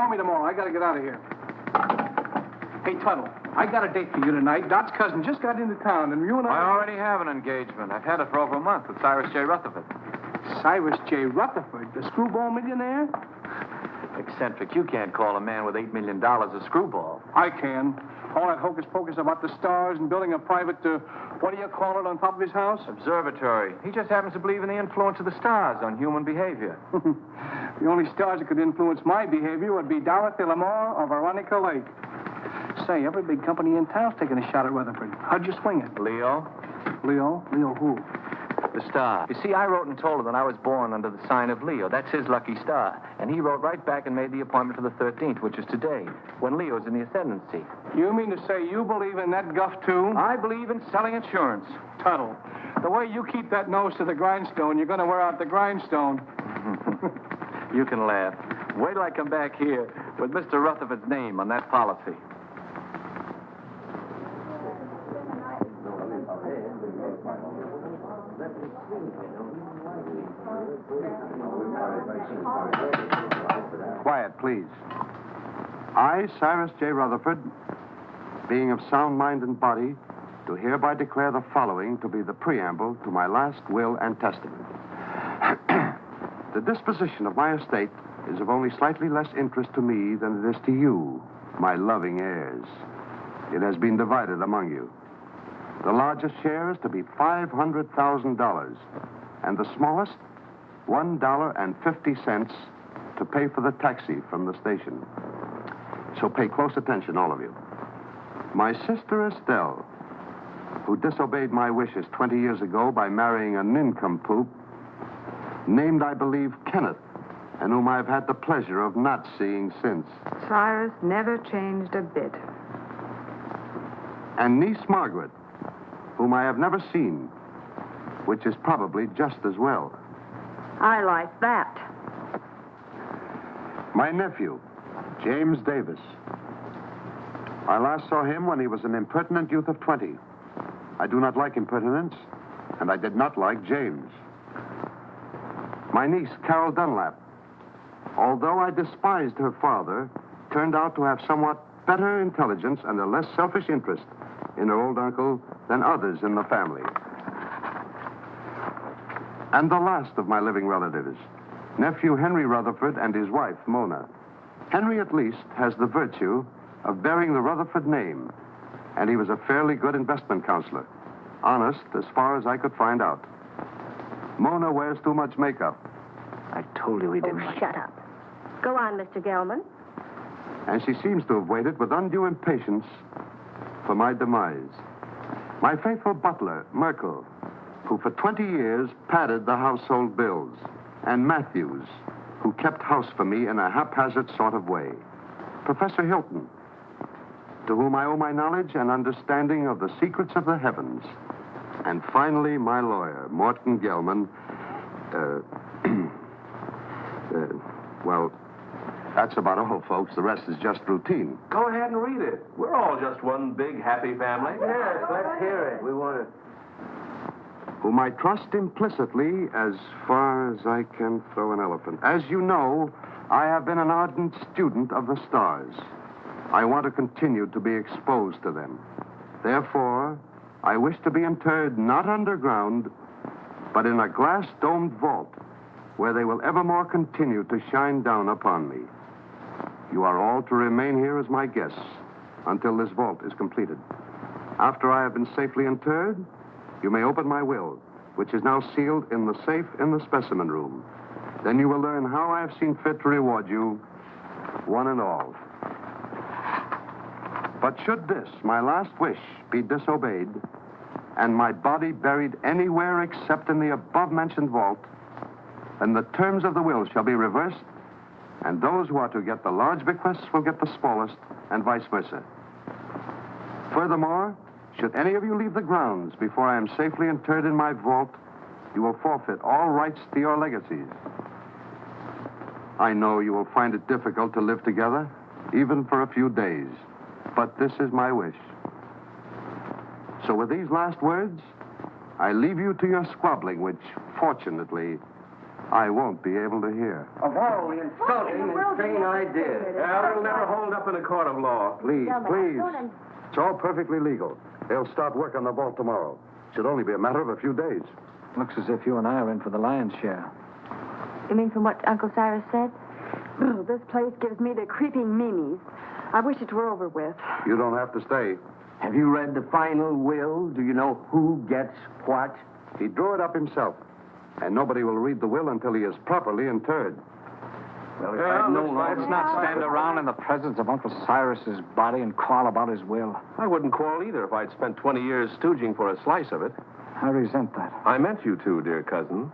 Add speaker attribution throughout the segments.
Speaker 1: Call me tomorrow. I got to get out of here. Hey, Tuttle, I got a date for you tonight. Dot's cousin just got into town, and you and
Speaker 2: I already have an engagement. I've had it for over a month with Cyrus J. Rutherford.
Speaker 1: Cyrus J. Rutherford, the screwball millionaire?
Speaker 2: Eccentric, you can't call a man with $8 million a screwball.
Speaker 1: I can. All that hocus-pocus about the stars and building a private, what do you call it, on top of his house?
Speaker 2: Observatory. He just happens to believe in the influence of the stars on human behavior.
Speaker 1: The only stars that could influence my behavior would be Dorothy Lamar or Veronica Lake. Say, every big company in town's taking a shot at Rutherford. How'd you swing it?
Speaker 2: Leo?
Speaker 1: Leo? Leo who?
Speaker 2: The star. You see, I wrote and told him that I was born under the sign of Leo. That's his lucky star. And he wrote right back and made the appointment for the 13th, which is today, when Leo's in the ascendancy.
Speaker 1: You mean to say you believe in that guff, too?
Speaker 2: I believe in selling insurance.
Speaker 1: Tuttle, the way you keep that nose to the grindstone, you're going to wear out the grindstone.
Speaker 2: You can laugh. Wait till I come back here with Mr. Rutherford's name on that policy.
Speaker 3: Quiet, please. I, Cyrus J. Rutherford, being of sound mind and body, do hereby declare the following to be the preamble to my last will and testament. The disposition of my estate is of only slightly less interest to me than it is to you, my loving heirs. It has been divided among you. The largest share is to be $500,000, and the smallest, $1.50 to pay for the taxi from the station. So pay close attention, all of you. My sister Estelle, who disobeyed my wishes 20 years ago by marrying a nincompoop, named, I believe, Kenneth, and whom I've had the pleasure of not seeing since.
Speaker 4: Cyrus never changed a bit.
Speaker 3: And niece Margaret, whom I have never seen, which is probably just as well.
Speaker 4: I like that.
Speaker 3: My nephew, James Davis. I last saw him when he was an impertinent youth of 20. I do not like impertinence, and I did not like James. My niece, Carol Dunlap, although I despised her father, turned out to have somewhat better intelligence and a less selfish interest in her old uncle than others in the family. And the last of my living relatives, nephew Henry Rutherford and his wife, Mona. Henry, at least, has the virtue of bearing the Rutherford name, and he was a fairly good investment counselor. Honest, as far as I could find out. Mona wears too much makeup.
Speaker 2: I told you we didn't.
Speaker 5: Oh, shut up. Go on, Mr. Gelman.
Speaker 3: And she seems to have waited with undue impatience for my demise. My faithful butler, Merkel, who for 20 years padded the household bills, and Matthews, who kept house for me in a haphazard sort of way. Professor Hilton, to whom I owe my knowledge and understanding of the secrets of the heavens. And finally, my lawyer, Morton Gelman. Well, that's about all, folks. The rest is just routine.
Speaker 6: Go ahead and read it. We're all just one big happy family.
Speaker 2: Yes, let's hear it. We want to...
Speaker 3: Whom I trust implicitly as far as I can throw an elephant. As you know, I have been an ardent student of the stars. I want to continue to be exposed to them. Therefore, I wish to be interred not underground, but in a glass-domed vault where they will evermore continue to shine down upon me. You are all to remain here as my guests until this vault is completed. After I have been safely interred, you may open my will, which is now sealed in the safe in the specimen room. Then you will learn how I have seen fit to reward you, one and all. But should this, my last wish, be disobeyed, and my body buried anywhere except in the above-mentioned vault, then the terms of the will shall be reversed, and those who are to get the large bequests will get the smallest, and vice versa. Furthermore, should any of you leave the grounds before I am safely interred in my vault, you will forfeit all rights to your legacies. I know you will find it difficult to live together, even for a few days, but this is my wish. So with these last words, I leave you to your squabbling, which, fortunately, I won't be able to hear.
Speaker 7: Of all the insulting and insane ideas.
Speaker 6: Yeah, it'll never hold up in a court of law.
Speaker 3: Please, please. It's all perfectly legal. They'll start work on the vault tomorrow. Should only be a matter of a few days.
Speaker 2: Looks as if you and I are in for the lion's share.
Speaker 5: You mean from what Uncle Cyrus said?
Speaker 4: Oh, this place gives me the creeping meanies. I wish it were over with.
Speaker 3: You don't have to stay.
Speaker 7: Have you read the final will? Do you know who gets what?
Speaker 3: He drew it up himself. And nobody will read the will until he is properly interred.
Speaker 7: Well, if I'd known all
Speaker 2: Let's not stand around in the presence of Uncle Cyrus's body and quarrel about his will.
Speaker 6: I wouldn't quarrel either if I'd spent 20 years stooging for a slice of it.
Speaker 2: I resent that.
Speaker 6: I meant you to, dear cousin.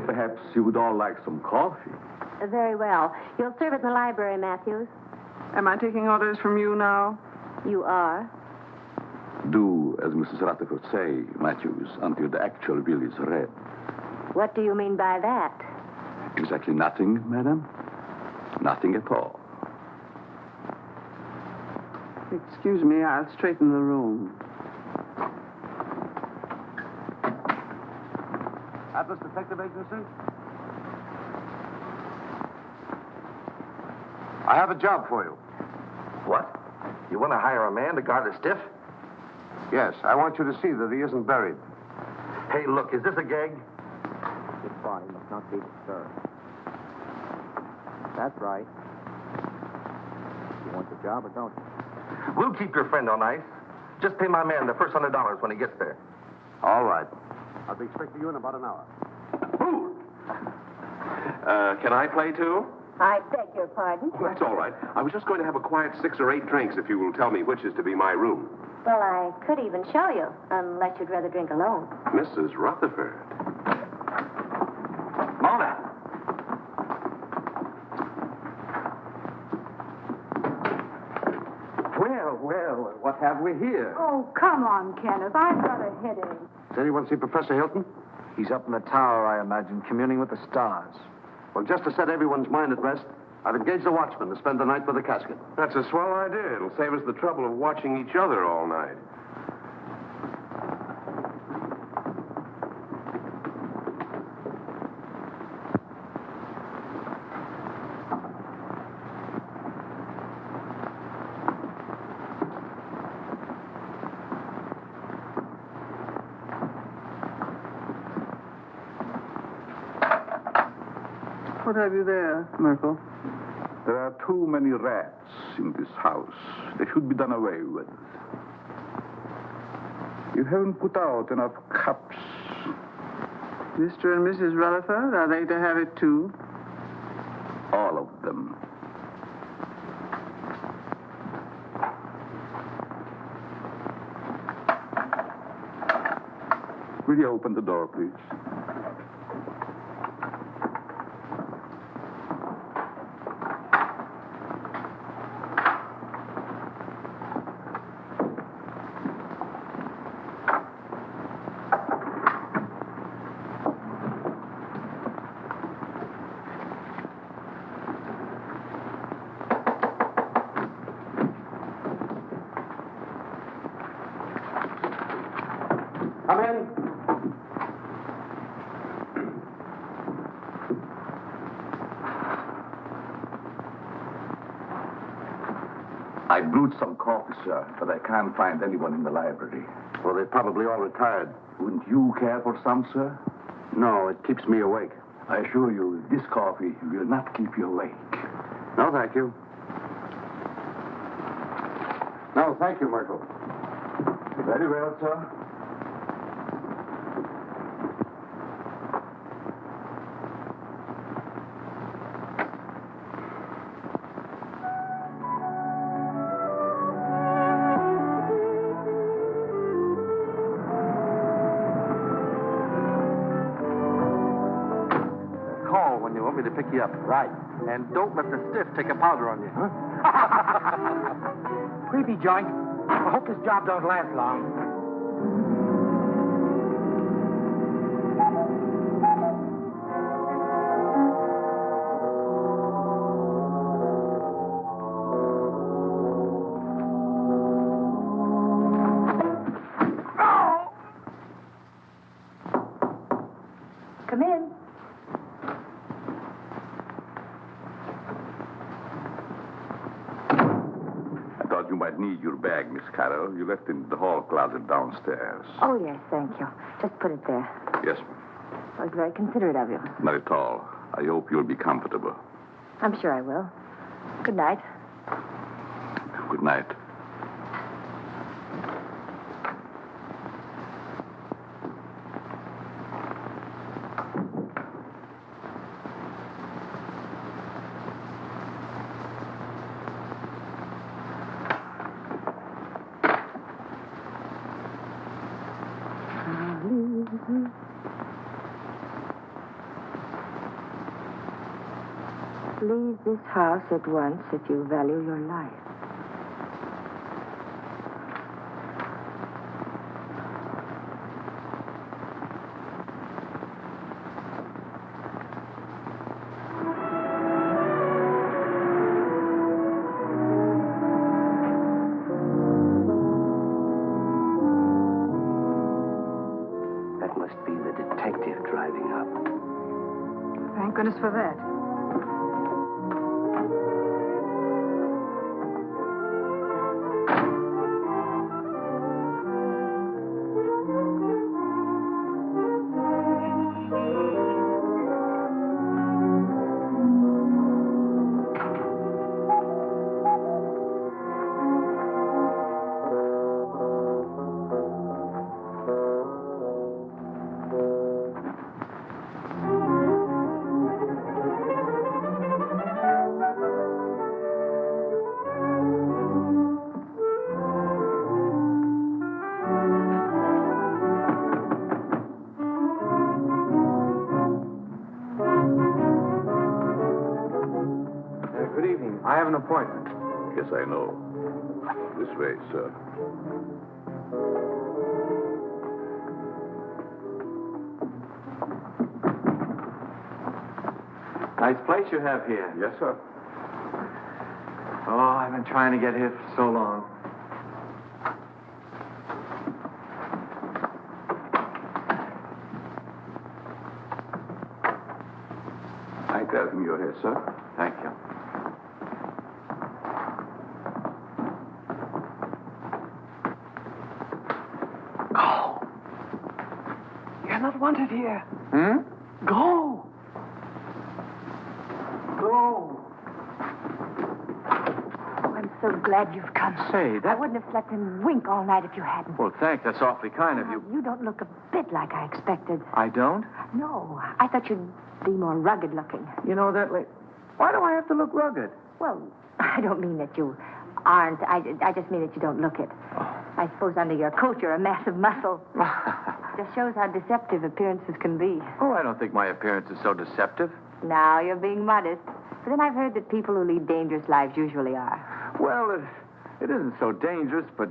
Speaker 8: Perhaps you would all like some coffee.
Speaker 5: Very well. You'll serve it in the library, Matthews.
Speaker 4: Am I taking orders from you now?
Speaker 5: You are.
Speaker 8: Do as Mrs. Rutherford say, Matthews, until the actual will is read.
Speaker 5: What do you mean by that?
Speaker 8: Exactly nothing, madam. Nothing at all.
Speaker 4: Excuse me, I'll straighten the room.
Speaker 3: Atlas Detective Agency? I have a job for you.
Speaker 9: What? You want to hire a man to guard a stiff?
Speaker 3: Yes, I want you to see that he isn't buried.
Speaker 9: Hey, look, is this a gag?
Speaker 2: His body must not be disturbed. That's right. You want the job or don't you?
Speaker 9: We'll keep your friend on ice. Just pay my man the first $100 when he gets there.
Speaker 3: All right. I'll be expecting you in about an hour.
Speaker 6: Can I play too?
Speaker 5: I beg your pardon.
Speaker 6: Oh, that's all right. I was just going to have a quiet 6 or 8 drinks if you will tell me which is to be my room.
Speaker 5: Well, I could even show you, unless you'd rather drink alone.
Speaker 6: Mrs. Rutherford.
Speaker 9: Mona!
Speaker 7: Well, what have we here?
Speaker 4: Oh, come on, Kenneth. I've got a headache.
Speaker 3: Does anyone see Professor Hilton?
Speaker 2: He's up in the tower, I imagine, communing with the stars.
Speaker 3: Well, just to set everyone's mind at rest, I've engaged a watchman to spend the night with the casket.
Speaker 6: That's a swell idea. It'll save us the trouble of watching each other all night.
Speaker 4: What have you there, Merkel?
Speaker 8: There are too many rats in this house. They should be done away with. You haven't put out enough cups.
Speaker 4: Mr. and Mrs. Rutherford, are they to have it too?
Speaker 8: All of them. Will you open the door, please?
Speaker 3: Come in.
Speaker 8: I brewed some coffee, sir, but I can't find anyone in the library.
Speaker 3: Well, they're probably all retired.
Speaker 8: Wouldn't you care for some, sir?
Speaker 3: No, it keeps me awake.
Speaker 8: I assure you, this coffee will not keep you awake.
Speaker 3: No, thank you. No, thank you, Merkel.
Speaker 8: Very well, sir.
Speaker 9: Call when you want me to pick you up.
Speaker 2: Right.
Speaker 9: And don't let the stiff take a powder on you.
Speaker 2: Creepy joint. I hope this job don't last long.
Speaker 5: Come in.
Speaker 8: I thought you might need your bag, Miss Carol. You left it in the hall closet downstairs.
Speaker 5: Oh, yes, thank you. Just put it there.
Speaker 8: Yes, ma'am.
Speaker 5: That was very considerate of you.
Speaker 8: Not at all. I hope you'll be comfortable.
Speaker 5: I'm sure I will. Good night.
Speaker 8: Good night.
Speaker 5: Leave this house at once if you value your life.
Speaker 7: That must be the detective driving up.
Speaker 4: Thank goodness for that.
Speaker 2: Good evening. I have an appointment.
Speaker 8: Yes, I know. This way, sir.
Speaker 2: Nice place you have here.
Speaker 8: Yes, sir.
Speaker 2: Oh, I've been trying to get here for so long.
Speaker 8: Thank you for having you here, sir.
Speaker 2: Thank you.
Speaker 1: Go. You're not wanted here.
Speaker 2: Hmm?
Speaker 1: Go. Go.
Speaker 4: Oh, I'm so glad you've come.
Speaker 2: Say,
Speaker 4: I
Speaker 2: that...
Speaker 4: wouldn't have slept and wink all night if you hadn't.
Speaker 2: Well, thanks. That's awfully kind of you.
Speaker 4: You don't look a bit like I expected.
Speaker 2: I don't?
Speaker 4: No, I thought you'd be more rugged looking.
Speaker 2: You know that... Why do I have to look rugged?
Speaker 4: Well, I don't mean that you aren't. I just mean that you don't look it. I suppose under your coat you're a mass of muscle. Just shows how deceptive appearances can be.
Speaker 2: Oh, I don't think my appearance is so deceptive.
Speaker 4: Now you're being modest. But then I've heard that people who lead dangerous lives usually are.
Speaker 2: Well, it isn't so dangerous, but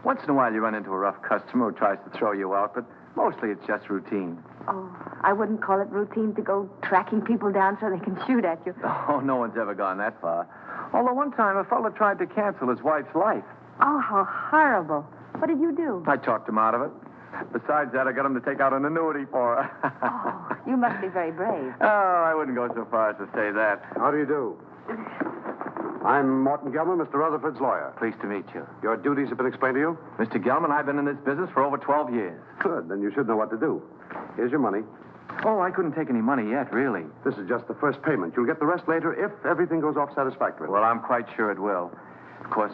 Speaker 2: once in a while you run into a rough customer who tries to throw you out, but mostly it's just routine.
Speaker 4: Oh, I wouldn't call it routine to go tracking people down so they can shoot at you.
Speaker 2: Oh, no one's ever gone that far. Although one time a fellow tried to cancel his wife's life.
Speaker 4: Oh, how horrible. What did you do?
Speaker 2: I talked him out of it. Besides that, I got him to take out an annuity for her.
Speaker 4: Oh, you must be very brave.
Speaker 2: Oh, I wouldn't go so far as to say that.
Speaker 3: How do you do? I'm Morton Gelman, Mr. Rutherford's lawyer.
Speaker 2: Pleased to meet you.
Speaker 3: Your duties have been explained to you?
Speaker 2: Mr. Gelman, I've been in this business for over 12 years.
Speaker 3: Good. Then you should know what to do. Here's your money.
Speaker 2: Oh, I couldn't take any money yet, really.
Speaker 3: This is just the first payment. You'll get the rest later if everything goes off satisfactorily.
Speaker 2: Well, I'm quite sure it will. Of course,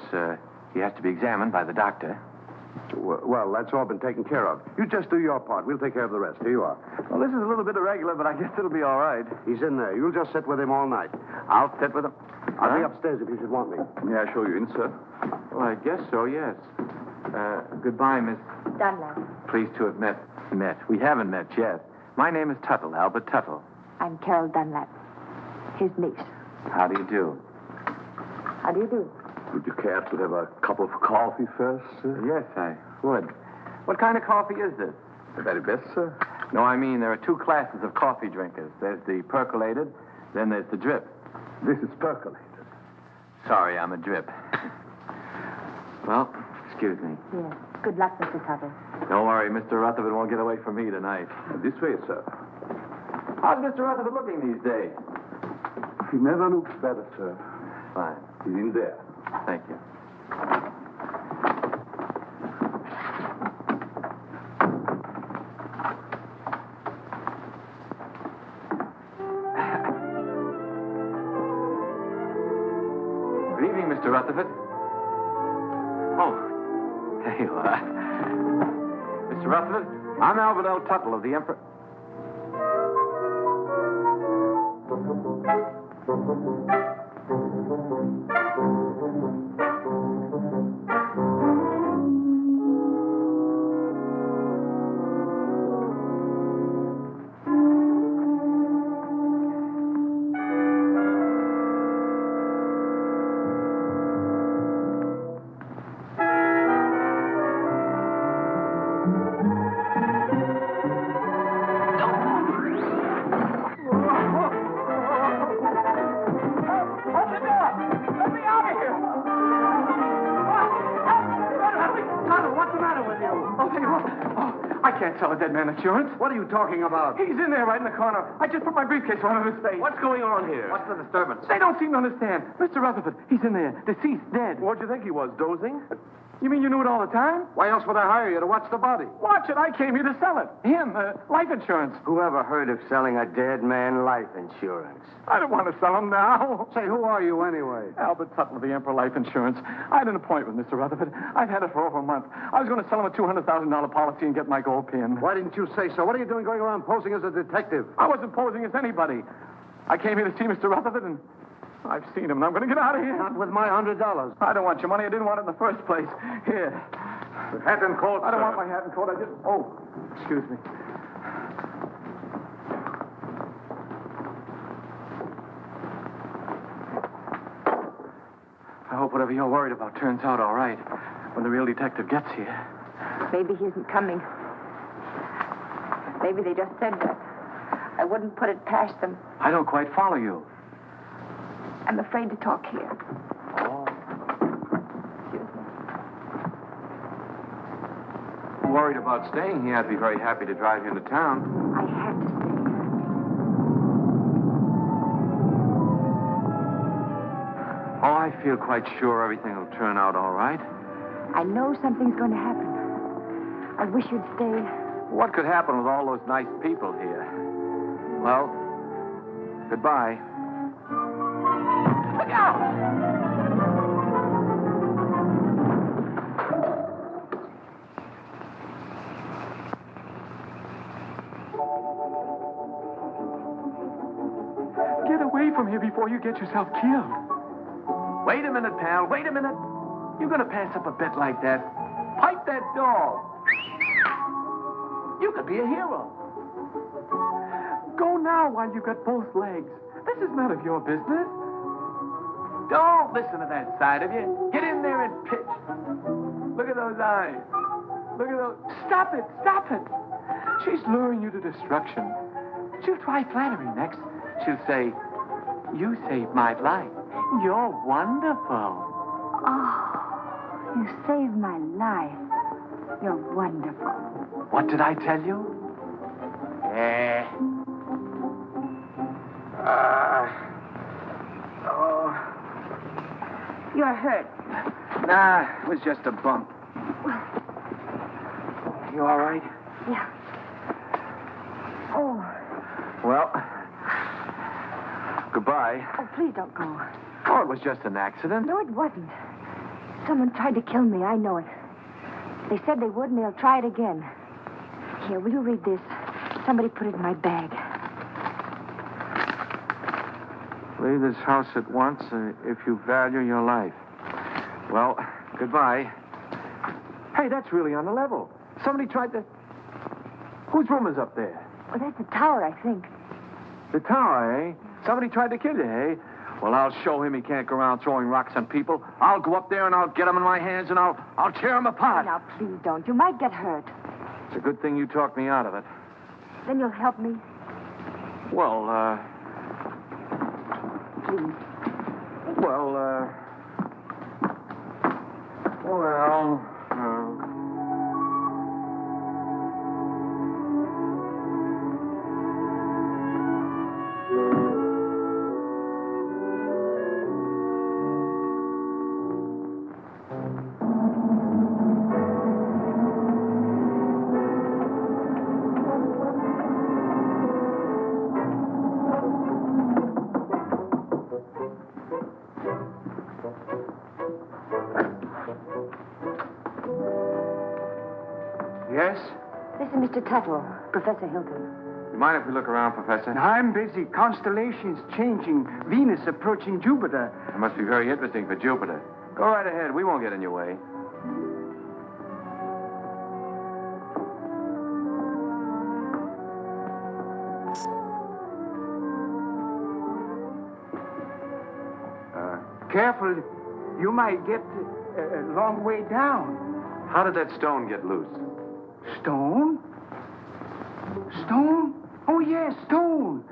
Speaker 2: he has to be examined by the doctor.
Speaker 3: Well, that's all been taken care of. You just do your part. We'll take care of the rest. Here you are.
Speaker 2: Well, this is a little bit irregular, but I guess it'll be all right.
Speaker 3: He's in there. You'll just sit with him all night.
Speaker 2: I'll sit with him.
Speaker 3: I'll be upstairs if you should want me.
Speaker 8: May I show you in, sir?
Speaker 2: Well, I guess so, yes. Goodbye, Miss.
Speaker 4: Dunlap.
Speaker 2: Pleased to have met. We haven't met yet. My name is Tuttle, Albert Tuttle.
Speaker 4: I'm Carol Dunlap, his niece.
Speaker 2: How do you do?
Speaker 4: How do you do?
Speaker 8: Would you care to have a cup of coffee first, sir?
Speaker 2: Yes, I would. What kind of coffee is this?
Speaker 9: The very best, sir.
Speaker 2: No, I mean, there are two classes of coffee drinkers. There's the percolated, then there's the drip.
Speaker 9: This is percolated.
Speaker 2: Sorry, I'm a drip. Well, excuse me.
Speaker 4: Yes. Good luck, Mr. Tuttle.
Speaker 2: Don't worry, Mr. Rutherford won't get away from me tonight.
Speaker 9: This way, sir.
Speaker 2: How's Mr. Rutherford looking these days?
Speaker 9: He never looks better, sir.
Speaker 2: Fine.
Speaker 9: He's in there.
Speaker 2: Thank you. Good evening, Mr. Rutherford. Oh, there you are. Mr. Rutherford, I'm Albert L. Tuttle of the Emperor. Sell a dead man insurance.
Speaker 3: What are you talking about?
Speaker 1: He's in there right in the corner. I just put my briefcase on his face.
Speaker 9: What's going on here?
Speaker 2: What's the disturbance?
Speaker 1: They don't seem to understand. Mr. Rutherford, he's in there. Deceased, dead.
Speaker 9: What'd you think he was, dozing?
Speaker 1: You mean you knew it all the time?
Speaker 3: Why else would I hire you to watch the body?
Speaker 1: Watch it. I came here to sell it. Him, life insurance.
Speaker 7: Who ever heard of selling a dead man life insurance?
Speaker 1: I don't want to sell him now.
Speaker 3: Say, who are you anyway?
Speaker 1: Albert Tuttle of the Emperor Life Insurance. I had an appointment with Mr. Rutherford. I've had it for over a month. I was going to sell him a $200,000 policy and get my gold pin.
Speaker 3: Why didn't you say so? What are you doing going around posing as a detective?
Speaker 1: I wasn't posing as anybody. I came here to see Mr. Rutherford, and I've seen him, and I'm going to get out of here.
Speaker 3: Not with my $100.
Speaker 1: I don't want your money. I didn't want it in the first place. Here.
Speaker 9: Hat and coat,
Speaker 1: I don't
Speaker 9: sir.
Speaker 1: want my hat and coat. I just... Oh, excuse me. I hope whatever you're worried about turns out all right when the real detective gets here.
Speaker 4: Maybe he isn't coming. Maybe they just said that. I wouldn't put it past them.
Speaker 1: I don't quite follow you.
Speaker 4: I'm afraid to talk here.
Speaker 1: Oh.
Speaker 4: Excuse me.
Speaker 2: Worried about staying here. I'd be very happy to drive you into town.
Speaker 4: I have to stay.
Speaker 2: Oh, I feel quite sure everything will turn out all right.
Speaker 4: I know something's going to happen. I wish you'd stay.
Speaker 2: What could happen with all those nice people here? Well, goodbye.
Speaker 1: Look out! Get away from here before you get yourself killed. Wait a minute, pal. Wait a minute. You're going to pass up a bet like that. Pipe that dog. You could be a hero. Go now while you've got both legs. This is none of your business. Don't listen to that side of you. Get in there and pitch. Look at those eyes. Look at those. Stop it. Stop it. She's luring you to destruction. She'll try flattery next. She'll say, "You saved my life. You're wonderful."
Speaker 4: Oh, you saved my life. You're wonderful.
Speaker 1: What did I tell you?
Speaker 4: You're hurt.
Speaker 1: Nah, it was just a bump. You all right?
Speaker 4: Yeah. Oh.
Speaker 2: Well, goodbye.
Speaker 4: Oh, please don't go.
Speaker 2: Oh, it was just an accident.
Speaker 4: No, it wasn't. Someone tried to kill me. I know it. They said they would, and they'll try it again. Here, will you read this? Somebody put it in my bag.
Speaker 2: Leave this house at once if you value your life. Well, goodbye. Hey, that's really on the level. Somebody tried to... Whose room is up there?
Speaker 4: Well, that's the tower, I think.
Speaker 2: The tower, eh? Somebody tried to kill you, eh? Well, I'll show him he can't go around throwing rocks on people. I'll go up there and I'll get him in my hands and I'll tear him apart.
Speaker 4: Now, please don't. You might get hurt.
Speaker 2: It's a good thing you talked me out of it.
Speaker 4: Then you'll help me.
Speaker 2: Well,
Speaker 4: Please.
Speaker 2: Yes?
Speaker 4: This is Mr. Tuttle, Professor Hilton.
Speaker 2: You mind if we look around, Professor?
Speaker 10: I'm busy. Constellations changing. Venus approaching Jupiter.
Speaker 2: It must be very interesting for Jupiter. Go right ahead. We won't get in your way.
Speaker 10: Careful. You might get a long way down.
Speaker 2: How did that stone get loose?
Speaker 10: Stone? Stone? Oh, yes, stone.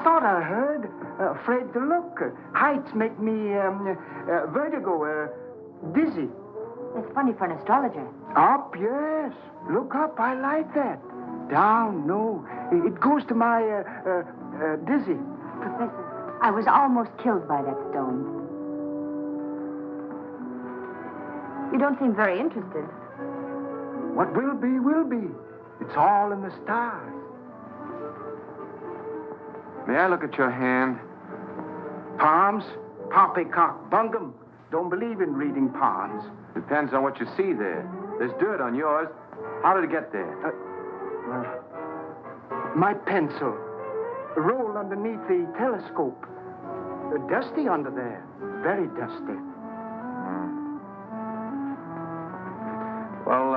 Speaker 10: Thought I heard. Afraid to look. Heights make me vertigo, dizzy.
Speaker 4: It's funny for an astrologer.
Speaker 10: Up, yes. Look up. I like that. Down, no. It goes to my dizzy.
Speaker 4: Professor, I was almost killed by that stone. You don't seem very interested.
Speaker 10: What will be, will be. It's all in the stars.
Speaker 2: May I look at your hand?
Speaker 10: Palms? Poppycock bungum. Don't believe in reading palms.
Speaker 2: Depends on what you see there. There's dirt on yours. How did it get there?
Speaker 10: My pencil. Rolled underneath the telescope. Dusty under there. Very dusty.
Speaker 2: Well,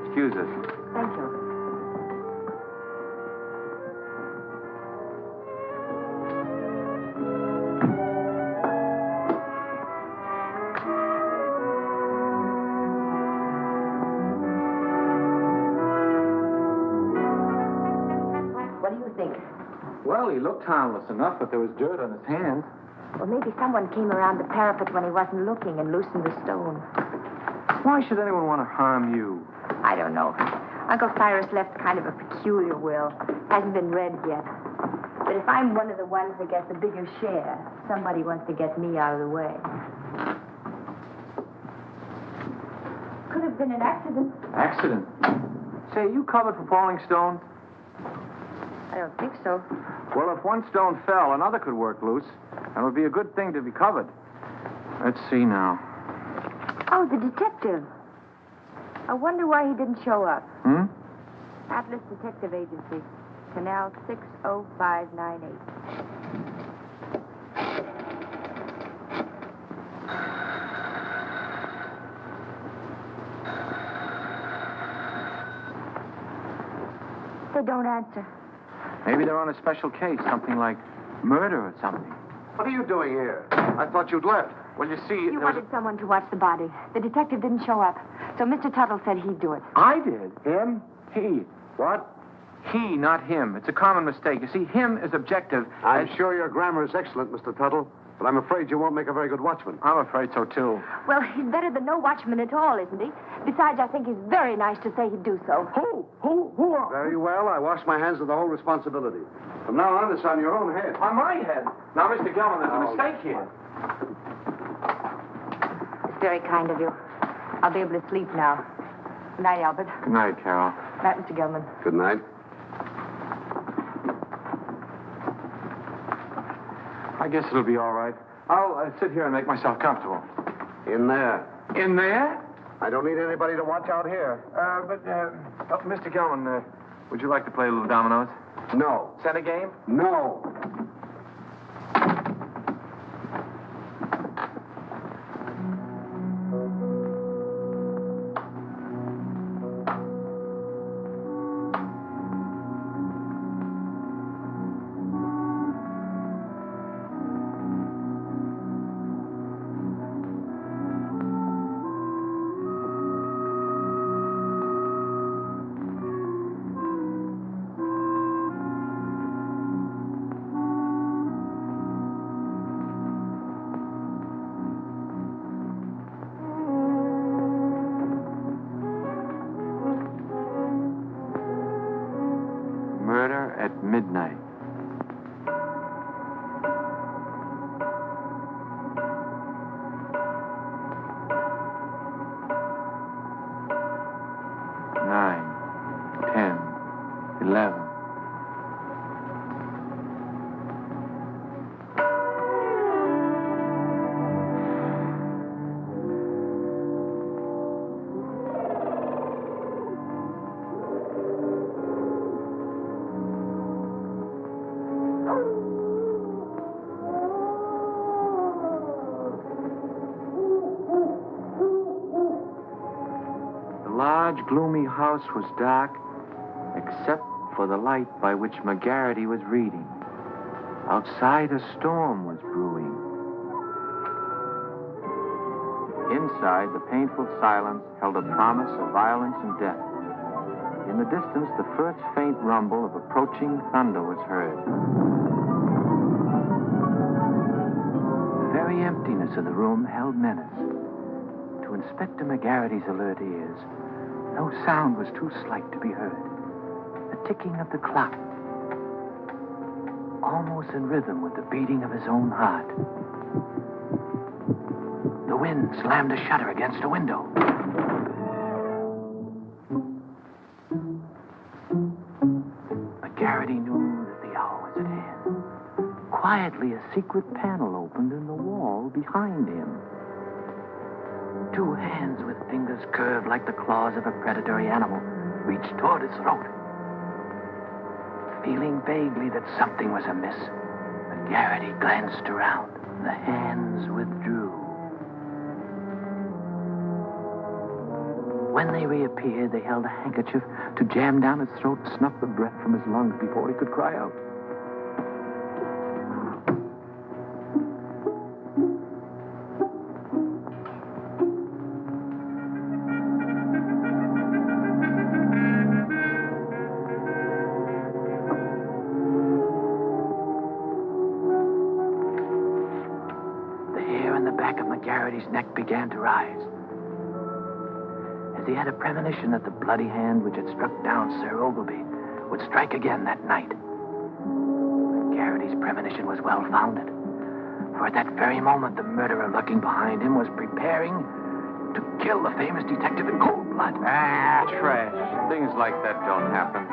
Speaker 2: excuse us.
Speaker 4: Thank you. What do you think?
Speaker 2: Well, he looked harmless enough, but there was dirt on his hand.
Speaker 4: Well, maybe someone came around the parapet when he wasn't looking and loosened the stone.
Speaker 2: Why should anyone want to harm you?
Speaker 4: I don't know. Uncle Cyrus left kind of a peculiar will. Hasn't been read yet. But if I'm one of the ones that gets a bigger share, somebody wants to get me out of the way. Could have been an accident.
Speaker 2: Accident? Say, are you covered for falling stones?
Speaker 4: I don't think so.
Speaker 2: Well, if one stone fell, another could work loose. And it would be a good thing to be covered. Let's see now.
Speaker 4: Oh, the detective. I wonder why he didn't show up. Atlas Detective Agency. Canal 60598. They don't answer.
Speaker 2: Maybe they're on a special case, something like murder or something.
Speaker 3: What are you doing here? I thought you'd left.
Speaker 2: Well, you see,
Speaker 4: You wanted someone to watch the body. The detective didn't show up. So Mr. Tuttle said he'd do it.
Speaker 2: I did. Him? He. What? He, not him. It's a common mistake. You see, him is objective.
Speaker 3: I'm sure your grammar is excellent, Mr. Tuttle, but I'm afraid you won't make a very good watchman.
Speaker 2: I'm afraid so, too.
Speaker 4: Well, he's better than no watchman at all, isn't he? Besides, I think he's very nice to say he'd do so.
Speaker 2: Who are...
Speaker 3: Very well. I wash my hands of the whole responsibility. From now on, it's on your own head.
Speaker 2: On my head. Now, Mr. Gelman, there's a mistake here.
Speaker 4: It's very kind of you. I'll be able to sleep now. Good night, Albert.
Speaker 2: Good night, Carol.
Speaker 4: Good night, Mr. Gilman.
Speaker 3: Good night.
Speaker 2: I guess it'll be all right. I'll sit here and make myself comfortable.
Speaker 3: In there.
Speaker 2: In there?
Speaker 3: I don't need anybody to watch out here.
Speaker 2: Mr. Gelman, would you like to play a little dominoes?
Speaker 3: No.
Speaker 2: Set a game?
Speaker 3: No.
Speaker 2: large, gloomy house was dark, except for the light by which McGarity was reading. Outside, a storm was brewing. Inside, the painful silence held a promise of violence and death. In the distance, the first faint rumble of approaching thunder was heard. The very emptiness of the room held menace. To Inspector McGarity's alert ears, no sound was too slight to be heard. The ticking of the clock, almost in rhythm with the beating of his own heart. The wind slammed a shutter against a window. McGarity knew that the hour was at hand. Quietly, a secret panel opened in the wall behind him. Two hands with fingers curved like the claws of a predatory animal reached toward his throat. Feeling vaguely that something was amiss, McGarity glanced around. The hands withdrew. When they reappeared, they held a handkerchief to jam down his throat and snuff the breath from his lungs before he could cry out. McGarity's neck began to rise, as he had a premonition that the bloody hand which had struck down Sir Ogilvy would strike again that night. McGarity's premonition was well-founded, for at that very moment the murderer lurking behind him was preparing to kill the famous detective in cold blood. Ah, trash. Things like that don't happen.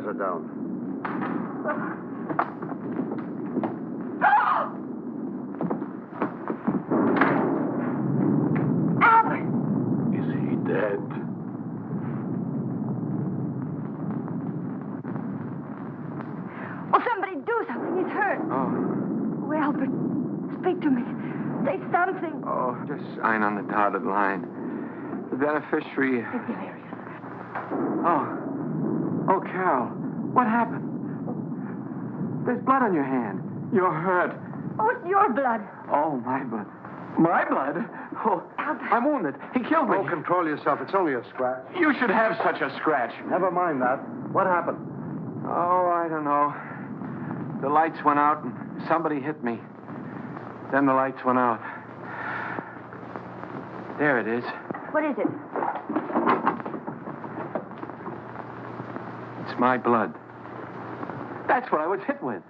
Speaker 3: Are down.
Speaker 4: Albert!
Speaker 1: Is he dead?
Speaker 4: Will somebody do something? He's hurt.
Speaker 2: Oh.
Speaker 4: Oh, Albert, speak to me. Say something.
Speaker 2: Oh, just sign on the dotted line. The beneficiary...
Speaker 4: It's hilarious.
Speaker 2: Oh, Carol, what happened? There's blood on your hand. You're hurt.
Speaker 4: Oh, it's your blood.
Speaker 2: Oh, my blood. My blood? Oh,
Speaker 4: Albert.
Speaker 2: I'm wounded. He killed me.
Speaker 3: Oh, control yourself. It's only a scratch.
Speaker 2: You should have such a scratch.
Speaker 3: Never mind that. What happened?
Speaker 2: Oh, I don't know. The lights went out and somebody hit me. Then the lights went out. There it is.
Speaker 4: What is it?
Speaker 2: It's my blood. That's what I was hit with.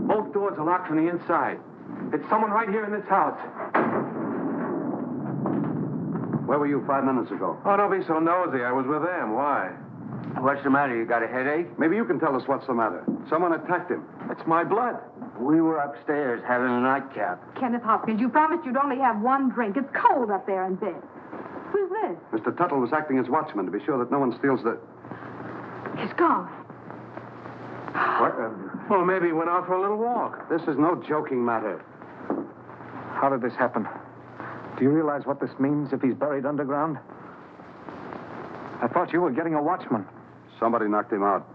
Speaker 2: Both doors are locked from the inside. It's someone right here in this house.
Speaker 3: Where were you 5 minutes ago?
Speaker 6: Oh, don't be so nosy. I was with them. Why?
Speaker 7: What's the matter? You got a headache?
Speaker 3: Maybe you can tell us what's the matter. Someone attacked him.
Speaker 2: That's my blood.
Speaker 7: We were upstairs having a nightcap.
Speaker 11: Kenneth Hopkins, you promised you'd only have one drink. It's cold up there in bed. Who's this?
Speaker 3: Mr. Tuttle was acting as watchman to be sure that no one steals the...
Speaker 11: He's gone.
Speaker 3: What?
Speaker 2: Well, maybe he went out for a little walk.
Speaker 3: This is no joking matter.
Speaker 2: How did this happen? Do you realize what this means if he's buried underground? I thought you were getting a watchman.
Speaker 3: Somebody knocked him out.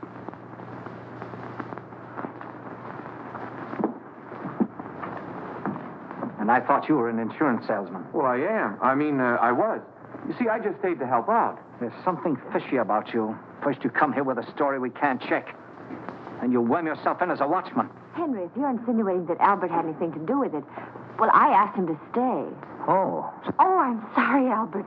Speaker 7: And I thought you were an insurance salesman.
Speaker 2: Well, I am. I was. You see, I just stayed to help out.
Speaker 7: There's something fishy about you. First you come here with a story we can't check. And you worm yourself in as a watchman.
Speaker 4: Henry, if you're insinuating that Albert had anything to do with it, well, I asked him to stay.
Speaker 7: Oh.
Speaker 4: Oh, I'm sorry, Albert.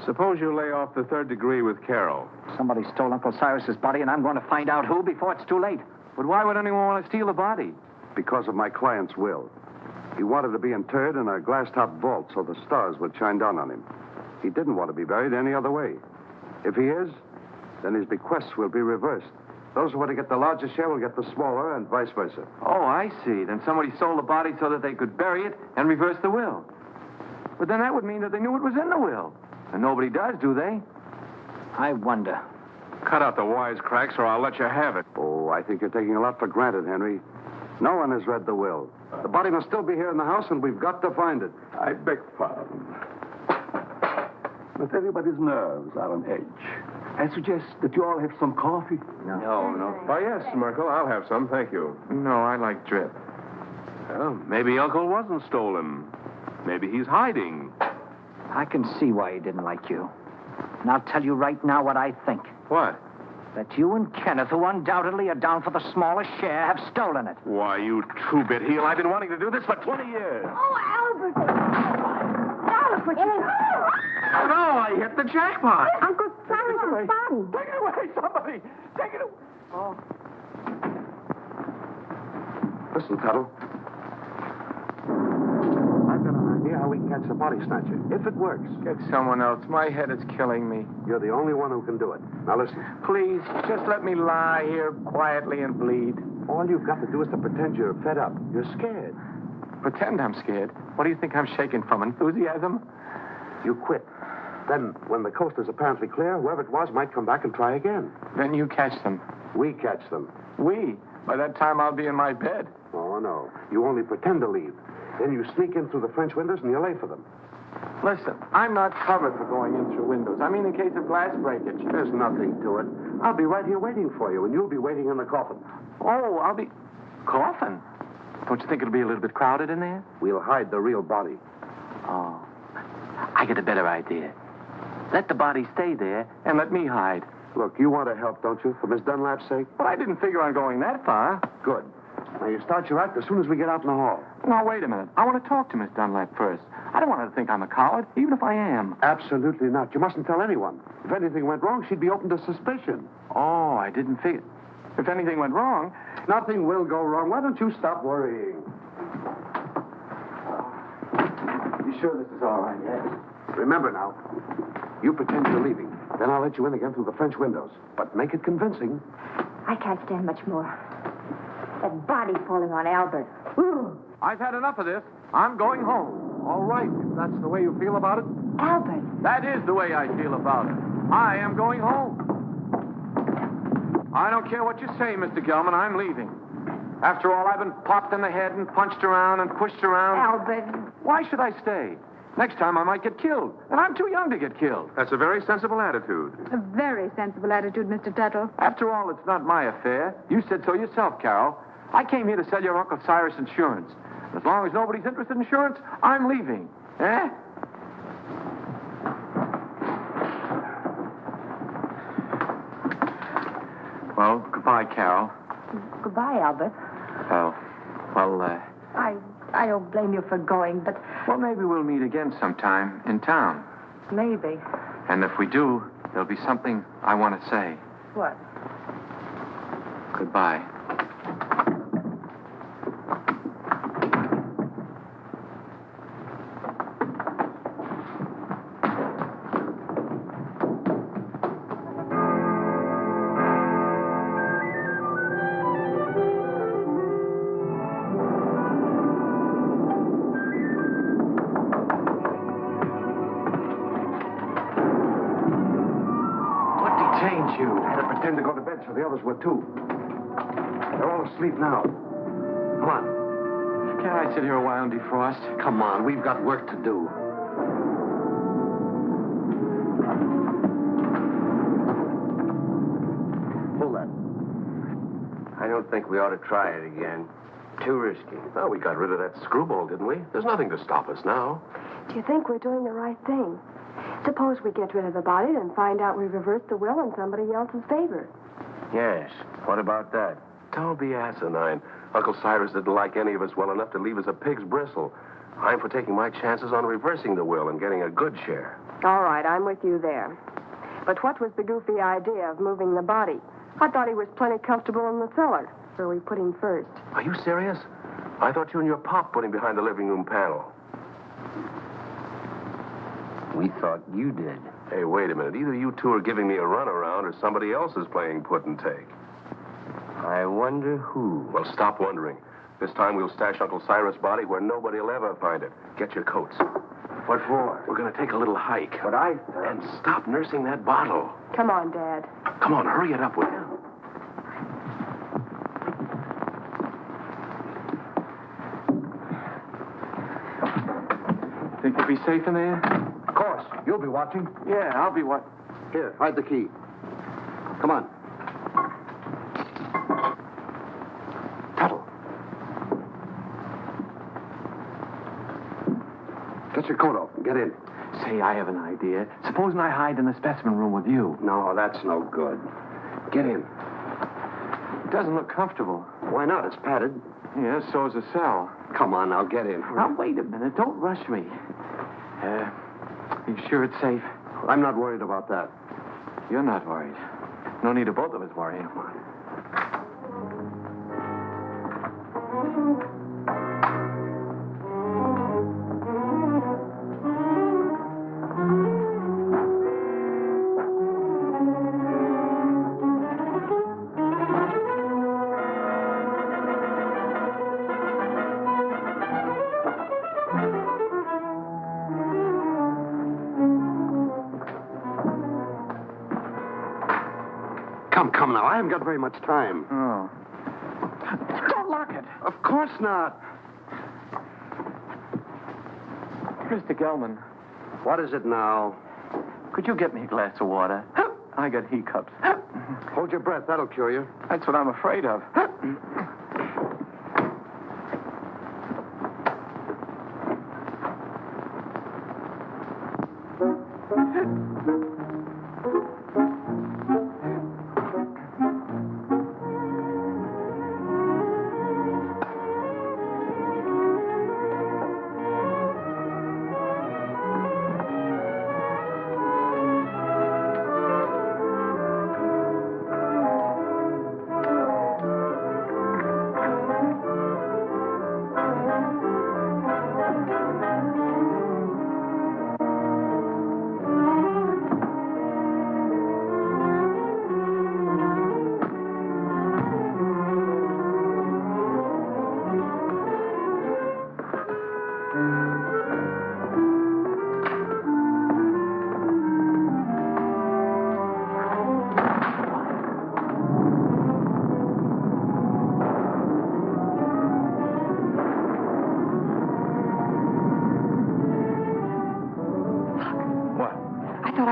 Speaker 6: Suppose you lay off the third degree with Carol.
Speaker 7: Somebody stole Uncle Cyrus's body, and I'm going to find out who before it's too late.
Speaker 2: But why would anyone want to steal the body?
Speaker 3: Because of my client's will. He wanted to be interred in a glass-top vault so the stars would shine down on him. He didn't want to be buried any other way. If he is, then his bequests will be reversed. Those who want to get the larger share will get the smaller, and vice versa.
Speaker 2: Oh, I see. Then somebody stole the body so that they could bury it and reverse the will. But then that would mean that they knew it was in the will. And nobody does, do they?
Speaker 7: I wonder.
Speaker 6: Cut out the wisecracks or I'll let you have it.
Speaker 3: Oh, I think you're taking a lot for granted, Henry. No one has read the will. The body must still be here in the house, and we've got to find it.
Speaker 8: I beg pardon. But everybody's nerves are on edge. I suggest that you all have some coffee.
Speaker 2: No.
Speaker 6: Oh, yes, Merkel, I'll have some, thank you.
Speaker 2: No, I like drip.
Speaker 6: Well, maybe Uncle wasn't stolen. Maybe he's hiding.
Speaker 7: I can see why he didn't like you. And I'll tell you right now what I think.
Speaker 6: What?
Speaker 7: That you and Kenneth, who undoubtedly are down for the smallest share, have stolen it.
Speaker 6: Why, you two-bit heel, I've been wanting to do this for 20 years.
Speaker 11: Oh, Albert! Albert, what you...
Speaker 2: Oh, no, I hit the jackpot.
Speaker 11: Uncle Cyrus's body.
Speaker 2: Take it away, somebody. Take it away. Oh.
Speaker 3: Listen, Tuttle. I've got an idea how we can catch the body snatcher. If it works.
Speaker 2: Get someone else. My head is killing me.
Speaker 3: You're the only one who can do it. Now listen.
Speaker 2: Please, just let me lie here quietly and bleed.
Speaker 3: All you've got to do is to pretend you're fed up. You're scared.
Speaker 2: Pretend I'm scared. What do you think I'm shaking from? Enthusiasm?
Speaker 3: You quit. Then, when the coast is apparently clear, whoever it was might come back and try again.
Speaker 2: Then you catch them.
Speaker 3: We catch them.
Speaker 2: We? By that time, I'll be in my bed.
Speaker 3: Oh, no. You only pretend to leave. Then you sneak in through the French windows and you lay for them.
Speaker 2: Listen, I'm not covered for going in through windows. I mean, in case of glass breakage.
Speaker 3: There's nothing to it. I'll be right here waiting for you, and you'll be waiting in the coffin.
Speaker 2: Oh, I'll be... Coffin? Don't you think it'll be a little bit crowded in there?
Speaker 3: We'll hide the real body.
Speaker 2: Oh. I get a better idea. Let the body stay there and let me hide.
Speaker 3: Look, you want to help, don't you, for Miss Dunlap's sake?
Speaker 2: Well, I didn't figure on going that far.
Speaker 3: Good. Now, you start your act as soon as we get out in the hall.
Speaker 2: Now, wait a minute. I want to talk to Miss Dunlap first. I don't want her to think I'm a coward, even if I am.
Speaker 3: Absolutely not. You mustn't tell anyone. If anything went wrong, she'd be open to suspicion.
Speaker 2: Oh, I didn't figure. If anything went wrong...
Speaker 3: Nothing will go wrong. Why don't you stop worrying?
Speaker 2: You sure this is all right, yes?
Speaker 3: Remember now, you pretend you're leaving. Then I'll let you in again through the French windows. But make it convincing.
Speaker 4: I can't stand much more. That body falling on Albert. Ooh.
Speaker 2: I've had enough of this. I'm going home. All right, if that's the way you feel about it.
Speaker 4: Albert.
Speaker 2: That is the way I feel about it. I am going home. I don't care what you say, Mr. Gelman. I'm leaving. After all, I've been popped in the head and punched around and pushed around.
Speaker 4: Albert.
Speaker 2: Why should I stay? Next time I might get killed, and I'm too young to get killed.
Speaker 6: That's a very sensible attitude.
Speaker 11: A very sensible attitude, Mr. Tuttle.
Speaker 2: After all, it's not my affair. You said so yourself, Carol. I came here to sell your Uncle Cyrus insurance. As long as nobody's interested in insurance, I'm leaving. Eh? Well, goodbye, Carol.
Speaker 4: Goodbye, Albert. I don't blame you for going, but...
Speaker 2: Well, maybe we'll meet again sometime in town.
Speaker 4: Maybe.
Speaker 2: And if we do, there'll be something I want to say.
Speaker 4: What?
Speaker 2: Goodbye.
Speaker 3: Pretend to go to bed so the others would, too. They're all asleep now. Come on.
Speaker 2: Can't I sit here a while and defrost?
Speaker 3: Come on, we've got work to do. Pull that.
Speaker 12: I don't think we ought to try it again. too risky.
Speaker 6: Well, we got rid of that screwball, didn't we? There's nothing to stop us now.
Speaker 13: Do you think we're doing the right thing? Suppose we get rid of the body and find out we reversed the will in somebody else's favor.
Speaker 12: Yes. What about that?
Speaker 6: Don't be asinine. Uncle Cyrus didn't like any of us well enough to leave us a pig's bristle. I'm for taking my chances on reversing the will and getting a good share.
Speaker 13: All right, I'm with you there. But what was the goofy idea of moving the body? I thought he was plenty comfortable in the cellar, where we put him first.
Speaker 6: Are you serious? I thought you and your pop put him behind the living room panel.
Speaker 12: We thought you did.
Speaker 6: Hey, wait a minute. Either you two are giving me a runaround or somebody else is playing put and take.
Speaker 12: I wonder who.
Speaker 6: Well, stop wondering. This time we'll stash Uncle Cyrus' body where nobody will ever find it. Get your coats.
Speaker 12: What for?
Speaker 6: We're going to take a little hike.
Speaker 12: But I...
Speaker 6: And stop nursing that bottle.
Speaker 13: Come on, Dad.
Speaker 6: Come on, hurry it up, will you?
Speaker 2: Think you'll be safe in there?
Speaker 3: Of course. You'll be watching.
Speaker 2: Yeah, I'll be what?
Speaker 3: Here, hide the key. Come on.
Speaker 2: Tuttle.
Speaker 3: Get your coat off and get in.
Speaker 2: Say, I have an idea. Supposing I hide in the specimen room with you.
Speaker 3: No, that's no good. Get in.
Speaker 2: It doesn't look comfortable.
Speaker 3: Why not? It's padded.
Speaker 2: Yeah, so's the cell.
Speaker 3: Come on, now get in.
Speaker 2: Now, wait a minute. Don't rush me. You sure it's safe?
Speaker 3: I'm not worried about that.
Speaker 2: You're not worried. No need of both of us worrying.
Speaker 3: Come now. I haven't got very much time.
Speaker 2: Oh. Don't lock it.
Speaker 3: Of course not.
Speaker 2: Mr. Gelman,
Speaker 3: What is it now?
Speaker 2: could you get me a glass of water? I got hiccups.
Speaker 3: Hold your breath. That'll cure you.
Speaker 2: That's what I'm afraid of.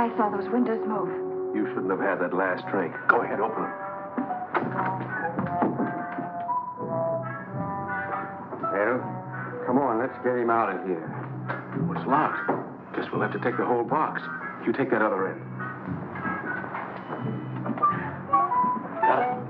Speaker 11: I saw those windows move.
Speaker 6: You shouldn't have had that last drink. Go ahead, open them.
Speaker 3: Well, come on, let's get him out of here.
Speaker 6: It's locked. Guess we'll have to take the whole box. You take that other end. Got it.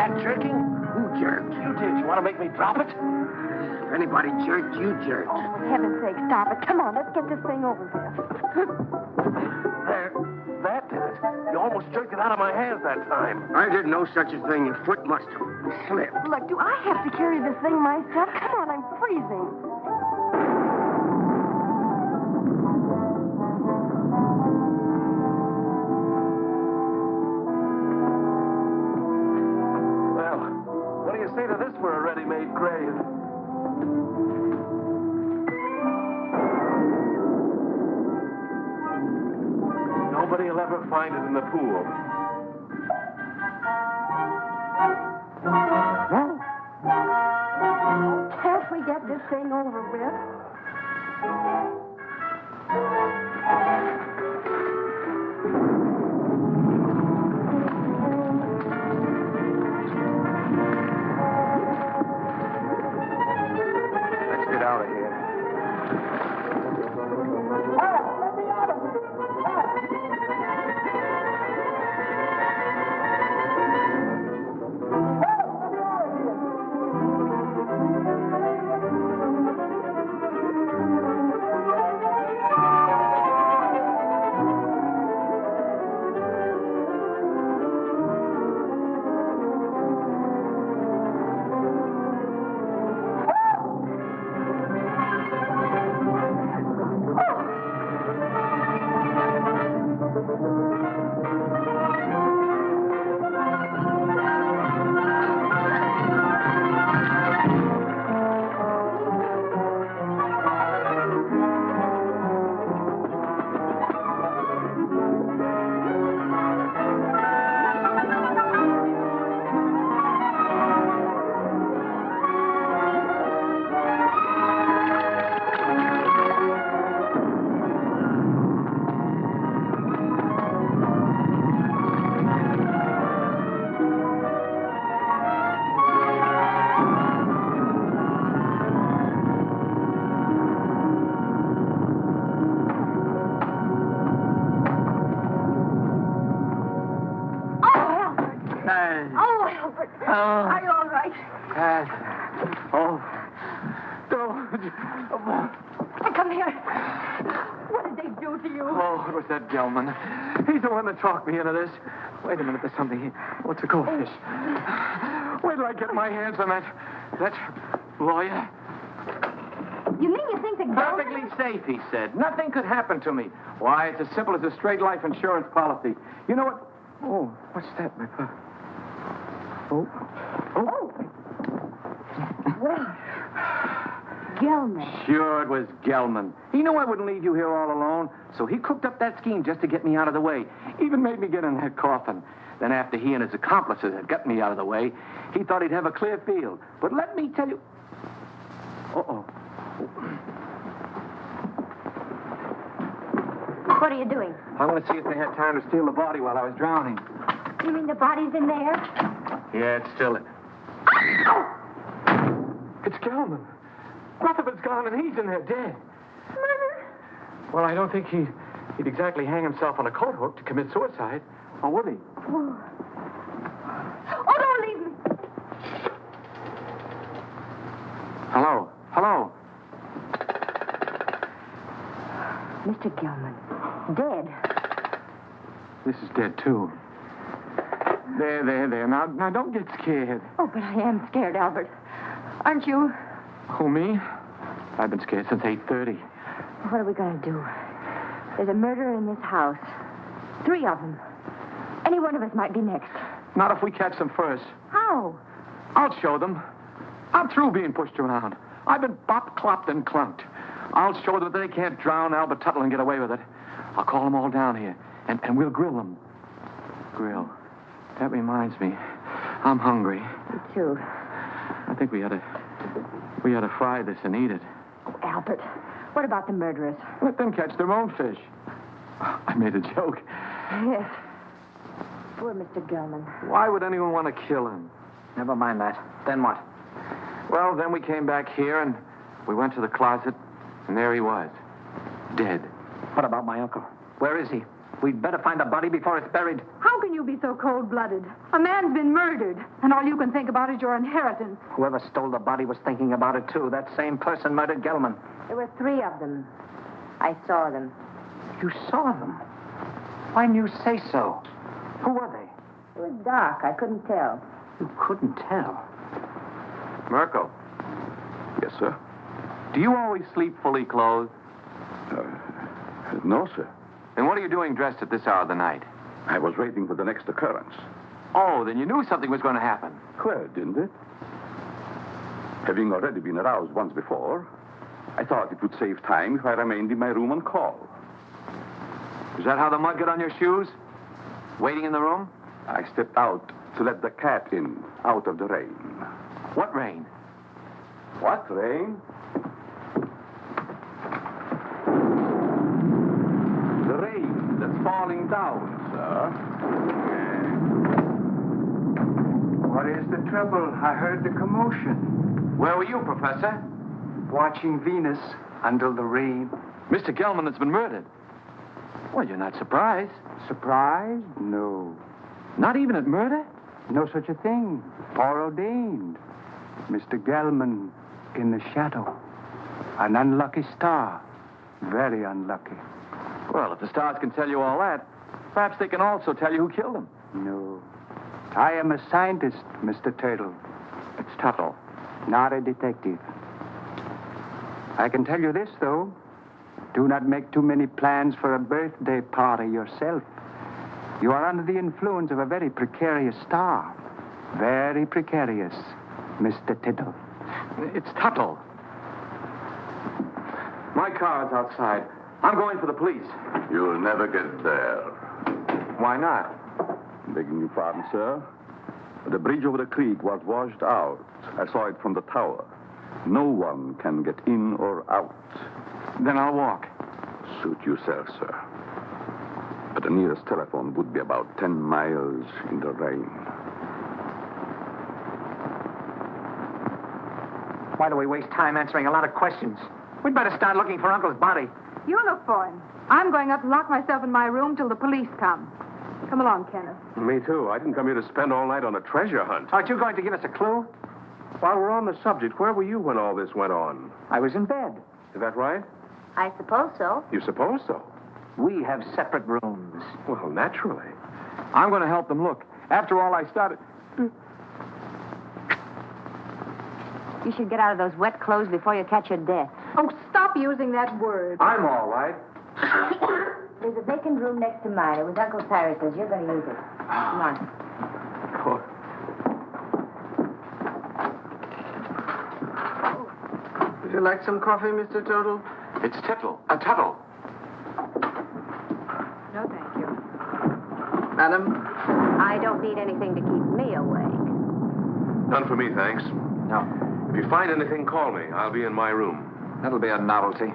Speaker 1: that jerking?
Speaker 12: Who jerked?
Speaker 1: You did. You want to make me drop it?
Speaker 12: If anybody jerked, you jerked.
Speaker 13: Oh, for heaven's sake, stop it. Come on, let's get this thing over with.
Speaker 1: There. That did it. You almost jerked it out of my hands that time.
Speaker 12: I did no such a thing. Your foot must have slipped.
Speaker 13: Look, do I have to carry this thing myself? Come on, I'm freezing.
Speaker 1: Well, what do you say to this for a ready-made grave? Nobody will ever find it in the pool.
Speaker 13: Can't we get this thing over with?
Speaker 2: Let's get out of here.
Speaker 13: Are you all right? Come here. What did they do to you?
Speaker 2: Oh, it was that Gelman. He's the one that talked me into this. Wait a minute, there's something here. What's a goldfish? Wait till I get my hands on that lawyer.
Speaker 11: You mean you think the
Speaker 2: Perfectly safe, he said. Nothing could happen to me. Why, it's as simple as a straight life insurance policy. You know what? Oh, what's that, my papa? Oh.
Speaker 11: Well, Gelman.
Speaker 2: Sure, it was Gelman. He knew I wouldn't leave you here all alone, so he cooked up that scheme just to get me out of the way. Even made me get in that coffin. Then after he and his accomplices had got me out of the way, he thought he'd have a clear field. But let me tell you... Uh-oh.
Speaker 4: What are you doing?
Speaker 2: I want to see if they had time to steal the body while I was drowning.
Speaker 4: You mean the body's in there?
Speaker 2: Yeah, it's still... It's Gelman. Rutherford's gone and he's in there dead.
Speaker 4: Murder?
Speaker 2: Well, I don't think he'd exactly hang himself on a coat hook to commit suicide. Or would he?
Speaker 11: Oh, don't leave me.
Speaker 2: Hello?
Speaker 4: Mr. Gelman. Dead.
Speaker 2: This is dead, too. There. Now, don't get scared.
Speaker 4: Oh, but I am scared, Albert. Aren't you?
Speaker 2: Who, me? I've been scared since 8:30.
Speaker 4: What are we going to do? There's a murderer in this house. 3 of them. Any one of us might be next.
Speaker 2: Not if we catch them first.
Speaker 4: How?
Speaker 2: I'll show them. I'm through being pushed around. I've been bopped, clopped, and clunked. I'll show them that they can't drown Albert Tuttle and get away with it. I'll call them all down here, and we'll grill them. Grill. That reminds me. I'm hungry.
Speaker 4: Me too.
Speaker 2: I think we ought to fry this and eat it.
Speaker 4: Oh, Albert, what about the murderers?
Speaker 2: Let them catch their own fish. I made a joke.
Speaker 4: Yes. Poor Mr. Gelman.
Speaker 2: Why would anyone want to kill him?
Speaker 7: Never mind that. Then what?
Speaker 2: Well, then we came back here and we went to the closet, and there he was. Dead.
Speaker 7: What about my uncle? Where is he? We'd better find the body before it's buried.
Speaker 11: How can you be so cold-blooded? A man's been murdered, and all you can think about is your inheritance.
Speaker 7: Whoever stole the body was thinking about it, too. That same person murdered Gelman.
Speaker 4: There were 3 of them. I saw them.
Speaker 7: You saw them? Why didn't you say so? Who were they?
Speaker 4: It was dark. I couldn't tell.
Speaker 7: You couldn't tell?
Speaker 6: Merkel,
Speaker 8: Yes, sir.
Speaker 6: do you always sleep fully clothed?
Speaker 8: No, sir.
Speaker 6: And what are you doing dressed at this hour of the night?
Speaker 8: I was waiting for the next occurrence.
Speaker 6: Oh, then you knew something was going to happen.
Speaker 8: Well, didn't it? Having already been aroused once before, I thought it would save time if I remained in my room on call.
Speaker 6: Is that how the mud got on your shoes? Waiting in the room?
Speaker 8: I stepped out to let the cat in, out of the rain.
Speaker 6: What rain?
Speaker 8: What rain? The rain that's falling down, sir.
Speaker 10: What is the trouble? I heard the commotion.
Speaker 6: Where were you, Professor?
Speaker 10: Watching Venus under the rain.
Speaker 6: Mr. Gelman has been murdered. Well, you're not surprised.
Speaker 10: Surprised? No.
Speaker 6: Not even at murder?
Speaker 10: No such a thing. Foreordained. Mr. Gelman in the shadow. An unlucky star. Very unlucky.
Speaker 6: Well, if the stars can tell you all that, perhaps they can also tell you who killed him.
Speaker 10: No. I am a scientist, Mr. Tuttle.
Speaker 6: It's Tuttle.
Speaker 10: Not a detective. I can tell you this, though. Do not make too many plans for a birthday party yourself. You are under the influence of a very precarious star. Very precarious, Mr. Tuttle.
Speaker 6: It's Tuttle. My car's outside. I'm going for the police.
Speaker 8: You'll never get there.
Speaker 6: Why not?
Speaker 8: Begging your pardon, sir. The bridge over the creek was washed out. I saw it from the tower. No one can get in or out.
Speaker 6: Then I'll walk.
Speaker 8: Suit yourself, sir. But the nearest telephone would be about 10 miles in the rain.
Speaker 7: Why do we waste time answering a lot of questions? We'd better start looking for Uncle's body.
Speaker 11: You look for him. I'm going up and lock myself in my room till the police come. Come along, Kenneth.
Speaker 6: Me too. I didn't come here to spend all night on a treasure hunt.
Speaker 7: Aren't you going to give us a clue?
Speaker 6: While we're on the subject, where were you when all this went on?
Speaker 7: I was in bed.
Speaker 6: Is that right?
Speaker 5: I suppose so.
Speaker 6: You suppose so?
Speaker 7: We have separate rooms.
Speaker 6: Well, naturally. I'm going to help them look. After all, I started...
Speaker 4: You should get out of those wet clothes before you catch your death.
Speaker 11: Oh, stop using that word.
Speaker 6: I'm all right.
Speaker 4: There's a vacant room next to mine. It was Uncle Cyrus's. You're going to use it. Come on.
Speaker 14: Would you like some coffee, Mr. Tuttle?
Speaker 6: It's Tuttle. Tuttle.
Speaker 11: No, thank you.
Speaker 14: Madam?
Speaker 5: I don't need anything to keep me awake.
Speaker 6: None for me, thanks.
Speaker 7: No.
Speaker 6: If you find anything, call me. I'll be in my room.
Speaker 7: That'll be a novelty.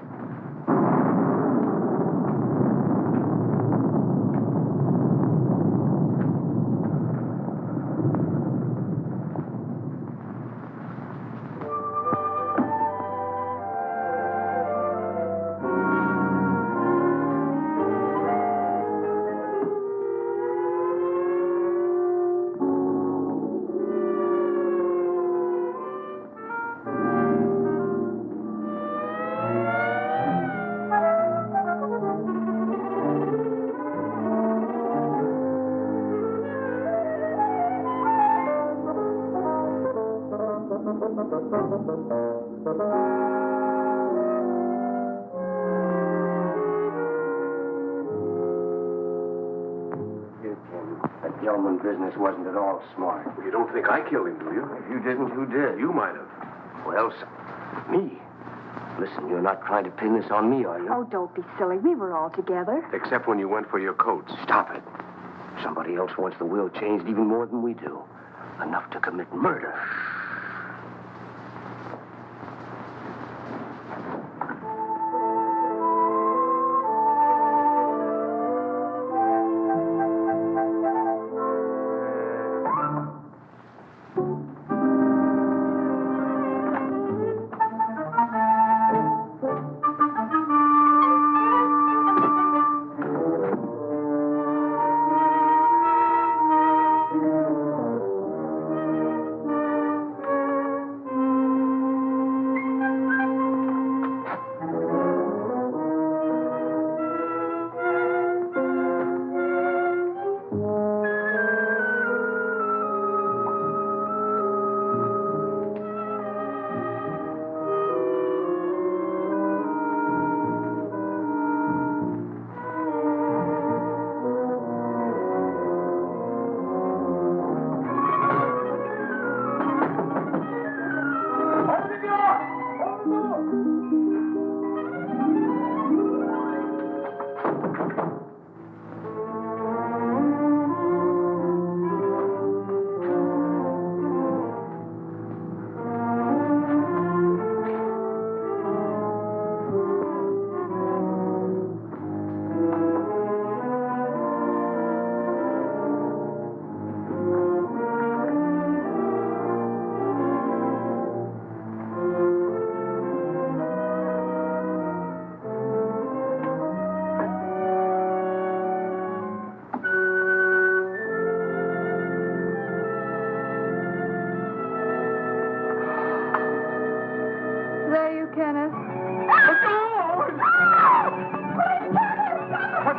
Speaker 12: That Gelman business wasn't at all smart.
Speaker 6: You don't think I killed him, do you?
Speaker 12: If you didn't, who did?
Speaker 6: You might have.
Speaker 12: Well, me. Listen, you're not trying to pin this on me, are you?
Speaker 13: Oh, don't be silly. We were all together.
Speaker 6: Except when you went for your coats.
Speaker 12: Stop it. Somebody else wants the will changed even more than we do. Enough to commit murder.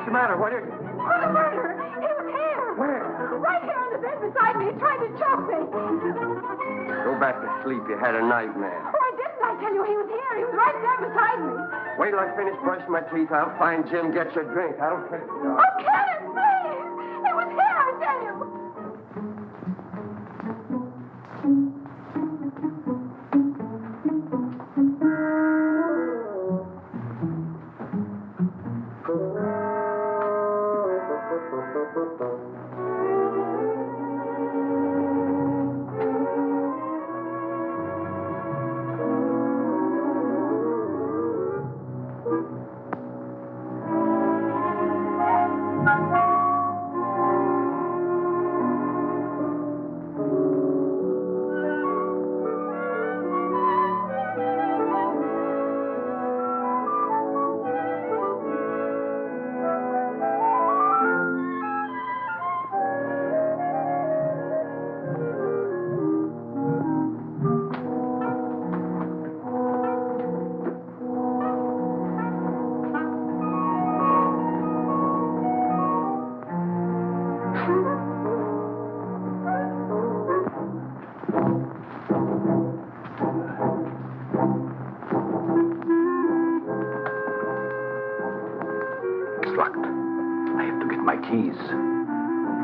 Speaker 2: the matter? What is it?
Speaker 11: Oh, the murderer! He was here!
Speaker 2: Where?
Speaker 11: Right here on the bed beside me. He tried to choke me.
Speaker 12: Go back to sleep. You had a nightmare.
Speaker 11: Oh, I didn't. I tell you, he was here. He was right there beside me.
Speaker 12: Wait till I finish brushing my teeth. I'll find Jim, get you a drink. I don't care.
Speaker 11: Oh, Kenneth, please! He was here, I tell you.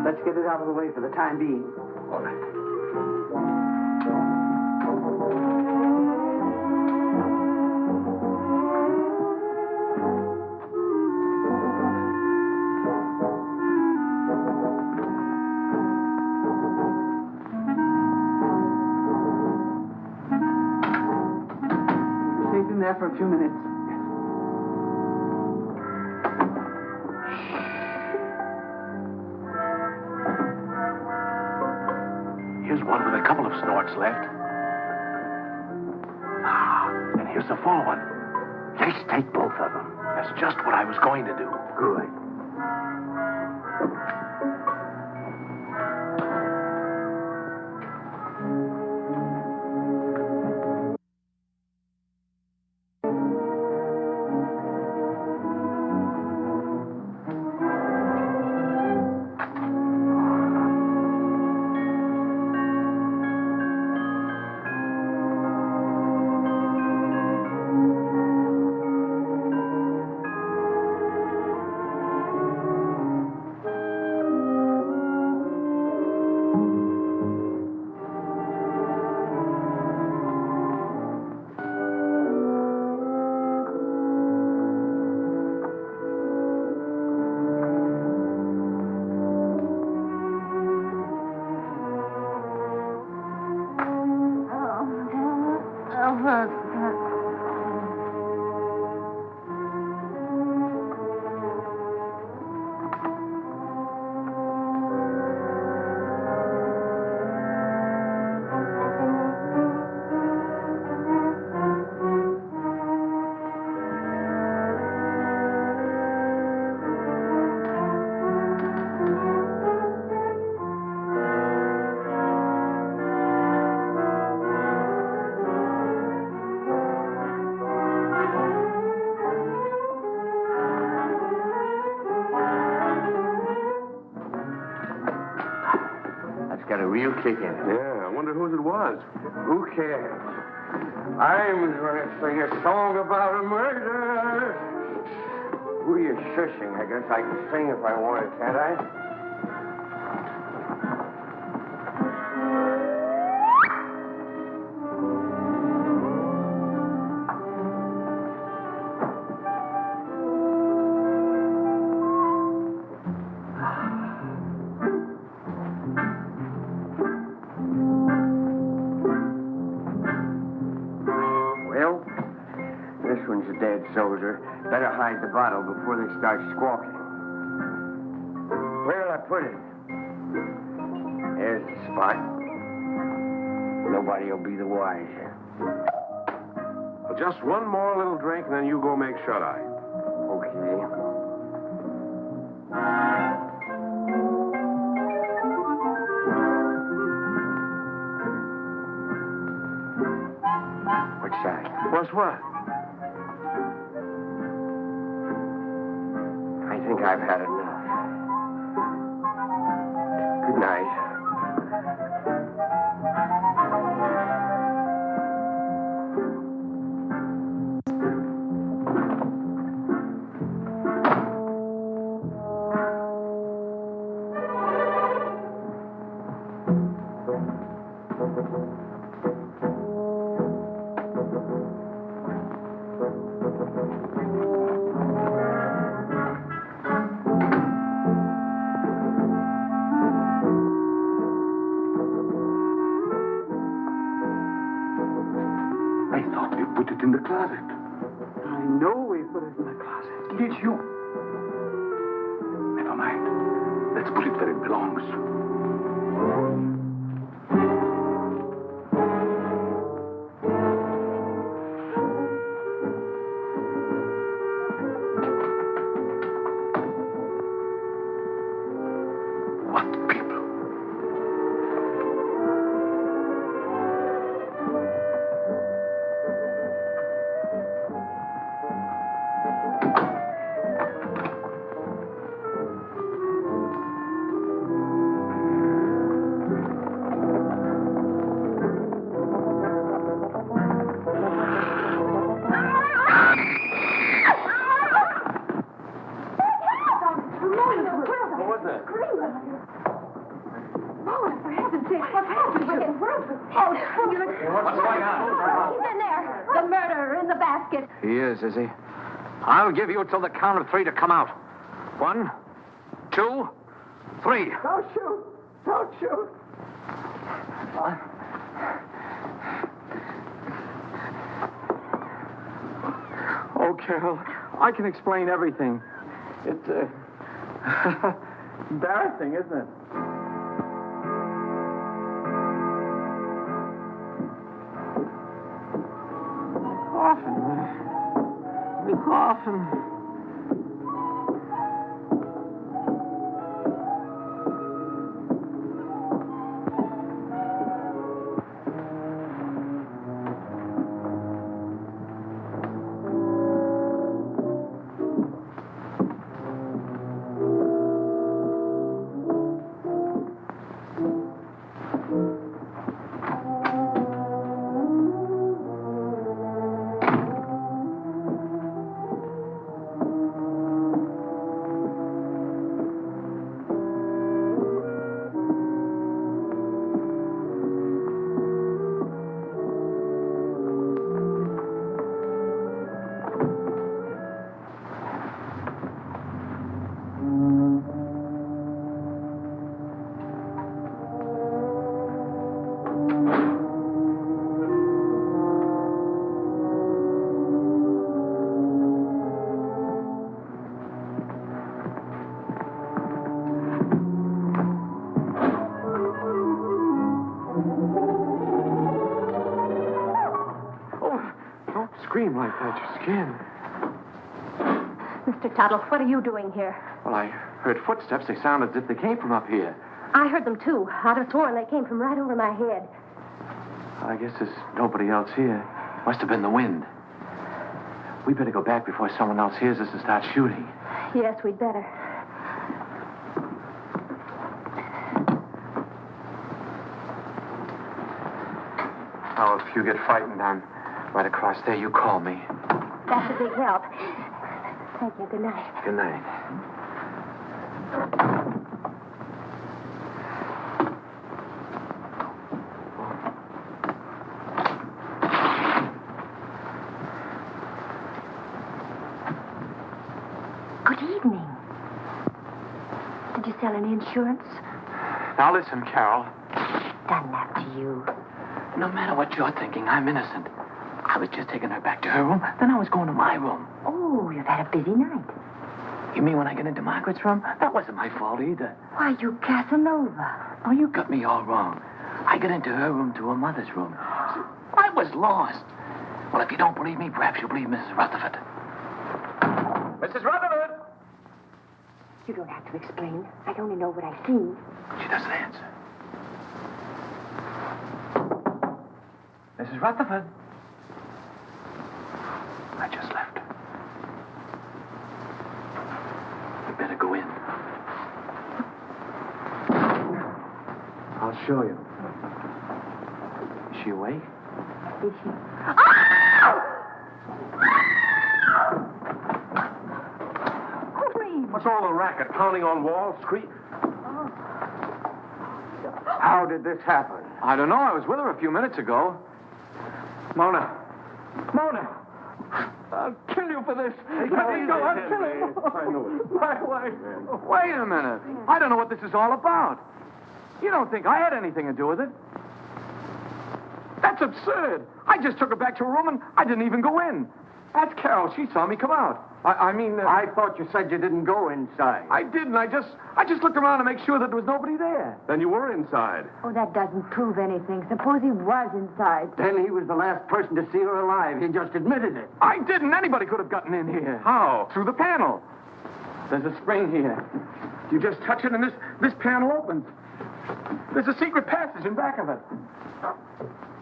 Speaker 14: Let's get it out of the way for the time being.
Speaker 12: All right.
Speaker 14: Safe in there for a few minutes.
Speaker 1: Here's one with a couple of snorts left. Ah, and here's the full one.
Speaker 12: Let's take both of them.
Speaker 1: That's just what I was going to do.
Speaker 12: Good. Got a real kick in it.
Speaker 6: Yeah, I wonder whose it was.
Speaker 12: Who cares? I'm going to sing a song about a murder. Who are you shushing? I guess I can sing if I wanted, can't I? Soldier. Better hide the bottle before they start squawking. Where'll I put it? There's the spot. Nobody will be the wiser.
Speaker 6: Well, just one more little drink, and then you go make shut-eye.
Speaker 12: Okay. Which side? What's what? I think I've had enough. Good night.
Speaker 8: Put it in the closet.
Speaker 14: I know we put it in the closet.
Speaker 8: Did you? Never mind. Let's put it where it belongs. What people?
Speaker 7: He is he? I'll give you till the count of 3 to come out. 1, 2, 3.
Speaker 14: Don't shoot! Don't shoot!
Speaker 2: Oh, Carol, I can explain everything. It's embarrassing, isn't it? Often. Scream like that, your skin.
Speaker 5: Mr. Tuttle, what are you doing here?
Speaker 2: Well, I heard footsteps. They sounded as if they came from up here.
Speaker 5: I heard them, too. I'd have sworn they came from right over my head.
Speaker 2: I guess there's nobody else here. Must have been the wind. We better go back before someone else hears us and starts shooting.
Speaker 5: Yes, we'd better.
Speaker 2: Now, if you get frightened, I'm right across there. You call me.
Speaker 5: That's a big help. Thank you. Good night.
Speaker 2: Good night.
Speaker 5: Good evening. Did you sell any insurance?
Speaker 2: Now, listen, Carol.
Speaker 5: Dunlap to you.
Speaker 2: No matter what you're thinking, I'm innocent. I was just taking her back to her room, then I was going to my room.
Speaker 5: Oh, you've had a busy night.
Speaker 2: You mean when I get into Margaret's room? That wasn't my fault either.
Speaker 5: Why, you Casanova.
Speaker 2: Oh, you got me all wrong. I got into her room to her mother's room. I was lost. Well, if you don't believe me, perhaps you'll believe Mrs. Rutherford. Mrs. Rutherford!
Speaker 5: You don't have to explain. I only know what I've seen.
Speaker 2: She doesn't answer. Mrs. Rutherford. I just left her. We better better go in. I'll show you. Is she awake?
Speaker 4: Is she?
Speaker 6: What's all the racket? Pounding on walls, scream.
Speaker 12: How did this happen?
Speaker 2: I don't know. I was with her a few minutes ago. Mona! I'll kill you for this. Let me go. I'll kill you.
Speaker 6: I know it.
Speaker 2: My wife. Wait a minute. I don't know what this is all about. You don't think I had anything to do with it? That's absurd. I just took her back to her room and I didn't even go in. That's Carol. She saw me come out.
Speaker 12: I thought you said you didn't go inside.
Speaker 2: I didn't. I just looked around to make sure that there was nobody there.
Speaker 6: Then you were inside.
Speaker 4: Oh, that doesn't prove anything. Suppose he was inside.
Speaker 12: Then he was the last person to see her alive. He just admitted it.
Speaker 2: I didn't. Anybody could have gotten in here.
Speaker 6: How?
Speaker 2: Through the panel. There's a spring here. You just touch it and this panel opens. There's a secret passage in back of it.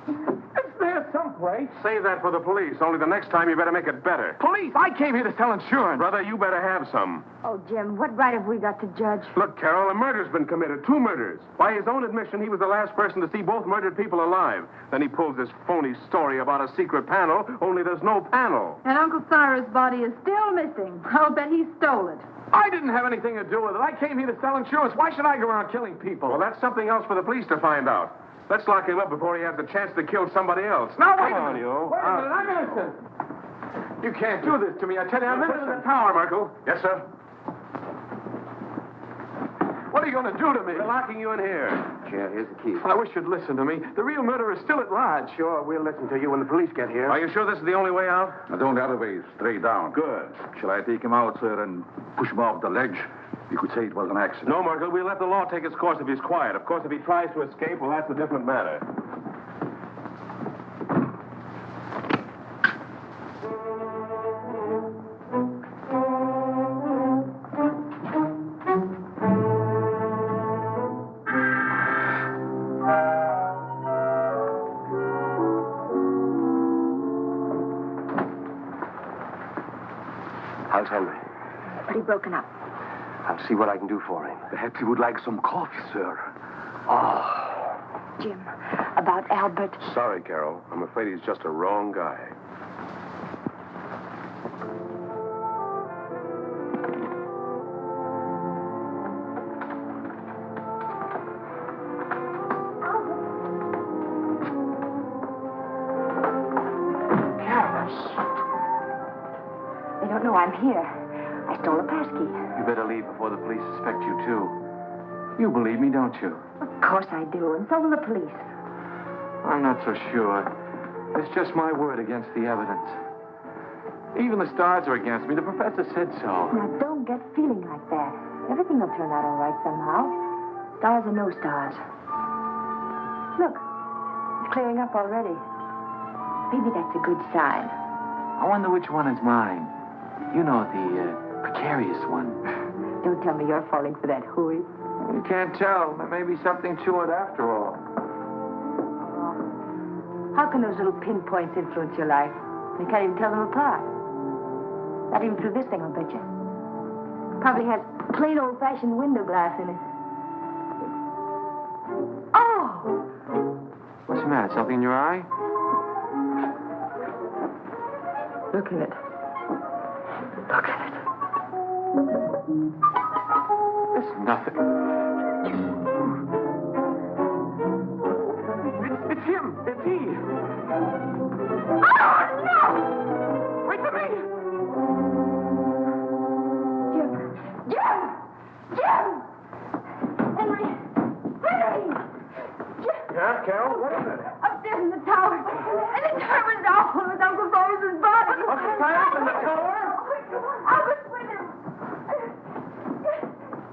Speaker 2: It's there someplace.
Speaker 6: Save that for the police. Only the next time you better make it better.
Speaker 2: Police! I came here to sell insurance.
Speaker 6: Brother, you better have some.
Speaker 4: Oh, Jim, what right have we got to judge?
Speaker 6: Look, Carol, a murder's been committed. 2 murders. By his own admission, he was the last person to see both murdered people alive. Then he pulls this phony story about a secret panel, only there's no panel.
Speaker 11: And Uncle Cyrus' body is still missing. I'll bet he stole it.
Speaker 2: I didn't have anything to do with it. I came here to sell insurance. Why should I go around killing people?
Speaker 6: Well, that's something else for the police to find out. Let's lock him up before he has the chance to kill somebody else.
Speaker 2: Now, wait
Speaker 6: Come on, you.
Speaker 2: Wait a minute, I'm innocent. You can't do this to me. I tell you, I'm
Speaker 6: Put him in the
Speaker 2: innocent.
Speaker 6: tower, Merkel. Yes, sir.
Speaker 2: What are you going to do to me?
Speaker 6: We're locking you in here.
Speaker 12: Yeah, here's the key.
Speaker 2: I wish you'd listen to me. The real murderer is still at large.
Speaker 12: Sure, we'll listen to you when the police get here.
Speaker 6: Are you sure this is the only way out?
Speaker 8: The only other way is straight down.
Speaker 6: Good.
Speaker 8: Shall I take him out, sir, and push him off the ledge? You could say it was an accident.
Speaker 6: No, Merkel, we'll let the law take its course if he's quiet. Of course, if he tries to escape, well, that's a different matter.
Speaker 12: How's Henry?
Speaker 4: Pretty broken up.
Speaker 12: I'll see what I can do for him.
Speaker 8: Perhaps he would like some coffee, sir.
Speaker 12: Oh.
Speaker 4: Jim, about Albert.
Speaker 6: Sorry, Carol. I'm afraid he's just a wrong guy.
Speaker 4: They don't know I'm here. I stole a passkey.
Speaker 2: You better leave before the police suspect you, too. You believe me, don't you?
Speaker 4: Of course I do, and so will the police.
Speaker 2: I'm not so sure. It's just my word against the evidence. Even the stars are against me. The professor said so.
Speaker 4: Now, don't get feeling like that. Everything will turn out all right somehow. Stars or no stars. Look, it's clearing up already. Maybe that's a good sign.
Speaker 2: I wonder which one is mine. You know, the precarious one.
Speaker 4: Don't tell me you're falling for that hooey.
Speaker 2: You can't tell. There may be something to it after all.
Speaker 4: How can those little pinpoints influence your life? You can't even tell them apart. Not even through this thing, I'll bet you. Probably has plain old-fashioned window glass in it. Oh!
Speaker 2: What's the matter? Something in your eye?
Speaker 4: Look at it. Look at it.
Speaker 2: It's nothing. It's him. It's he.
Speaker 4: Oh, no!
Speaker 2: Wait for me.
Speaker 4: Jim! Henry!
Speaker 6: Yeah, Carol? What is it?
Speaker 11: Upstairs in the tower. And the tower was awful with Uncle Cyrus's body.
Speaker 6: Uncle Cyrus in the tower?
Speaker 11: I was with him.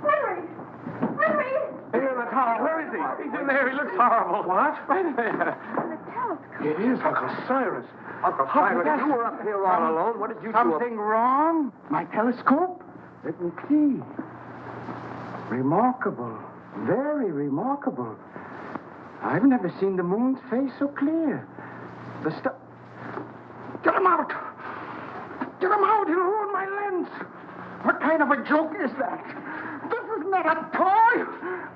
Speaker 11: Henry!
Speaker 2: Here in the tower. Where is he? He's in there. He looks horrible. What? Right there.
Speaker 6: It is Uncle Cyrus.
Speaker 12: Uncle Cyrus, you were up here all alone. What did you do?
Speaker 14: Something wrong? My telescope? Let me see. Remarkable. Very remarkable. I've never seen the moon's face so clear. The stuff. Get him out! Get him out! He'll ruin my lens! What kind of a joke is that? This is not a toy.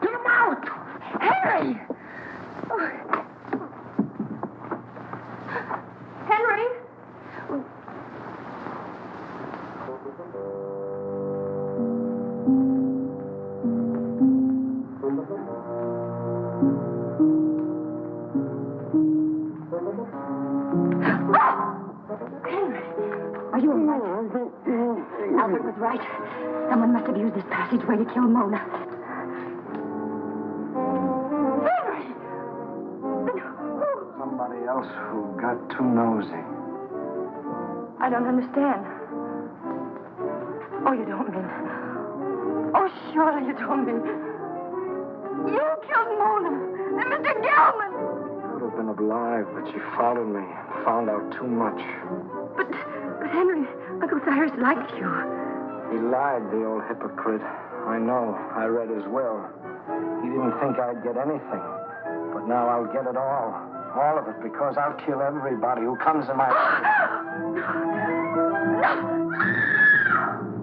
Speaker 14: Get him out.
Speaker 11: Henry! Henry!
Speaker 5: Are you all right? Albert was right. Someone must have used this passageway to kill Mona.
Speaker 10: Somebody else who got too nosy.
Speaker 4: I don't understand. Oh, you don't mean... Oh, surely you don't mean... You killed Mona and Mr. Gelman!
Speaker 10: Could have been alive, but she followed me. Found out too much.
Speaker 4: But Henry, Uncle Cyrus liked you.
Speaker 10: He lied, the old hypocrite. I know. I read his will. He didn't think I'd get anything. But now I'll get it all. All of it, because I'll kill everybody who comes in my...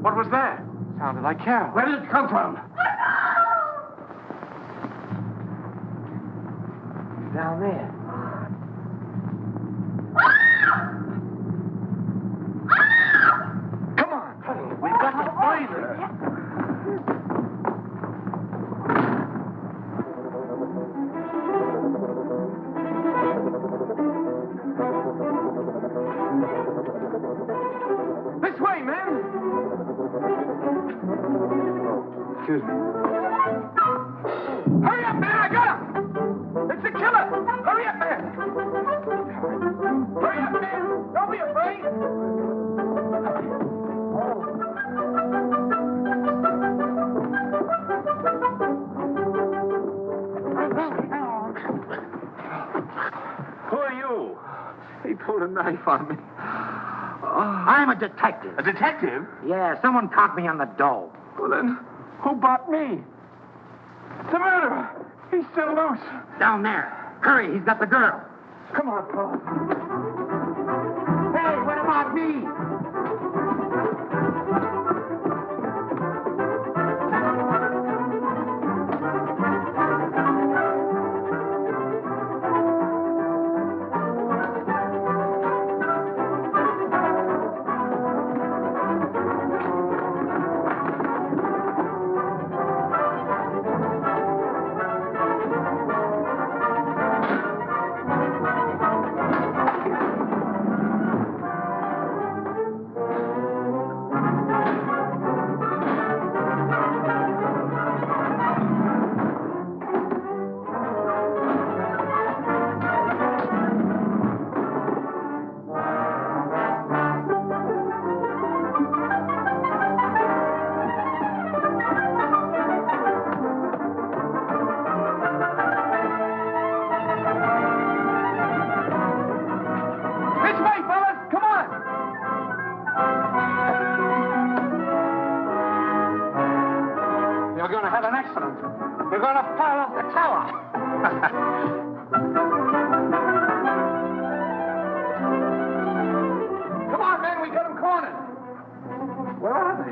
Speaker 2: What was that? Sounded like Carol.
Speaker 14: Where did it come from?
Speaker 2: Down there. Come on. We've got to find her. This way, man.
Speaker 10: Excuse me.
Speaker 2: Hurry up, man. I got him. It's the killer. Hurry up, man. Hurry up, man. Don't be afraid. Who are you? He pulled a knife on me.
Speaker 14: I'm a detective.
Speaker 2: A detective?
Speaker 14: Yeah, someone caught me on the dough.
Speaker 2: Well, then, who bought me? The murderer. He's still loose.
Speaker 14: Down there. Hurry, he's got the girl.
Speaker 2: Come on, Paul.
Speaker 14: Hey, what about me? You're going to fall off the tower.
Speaker 2: Come on, man, we got him cornered. Where are they?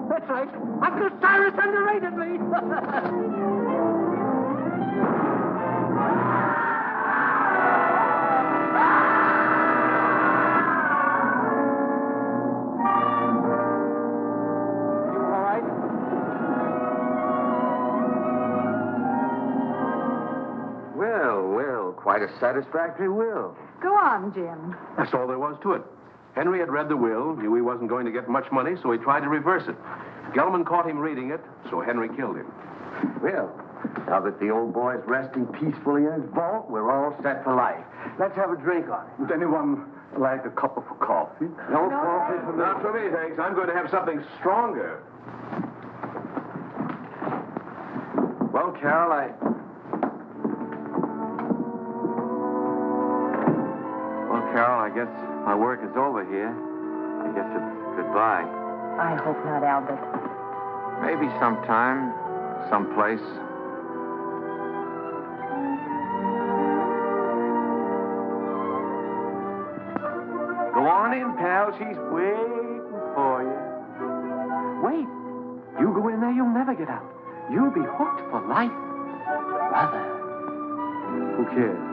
Speaker 7: That's right. Uncle Cyrus underrated me.
Speaker 12: Well, quite a satisfactory will.
Speaker 11: Go on, Jim.
Speaker 6: That's all there was to it. Henry had read the will, knew he wasn't going to get much money, so he tried to reverse it. Gelman caught him reading it, so Henry killed him.
Speaker 12: Well, now that the old boy's resting peacefully in his vault, we're all set for life. Let's have a drink on it.
Speaker 8: Would anyone like a cup of coffee?
Speaker 12: No coffee for me.
Speaker 6: Not for me, thanks. I'm going to have something stronger.
Speaker 2: Well, Carol, Carol, I guess my work is over here. I guess it's goodbye.
Speaker 4: I hope not, Albert.
Speaker 2: Maybe sometime, someplace. Go on in, pal. She's waiting for you. Wait. You go in there, you'll never get out. You'll be hooked for life. Brother. Who cares?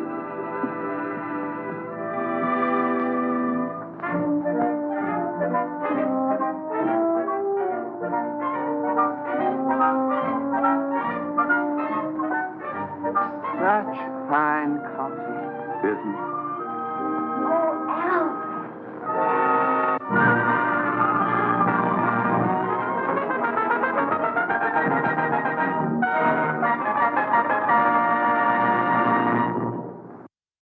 Speaker 2: Such fine coffee.
Speaker 8: Isn't it?
Speaker 4: Oh,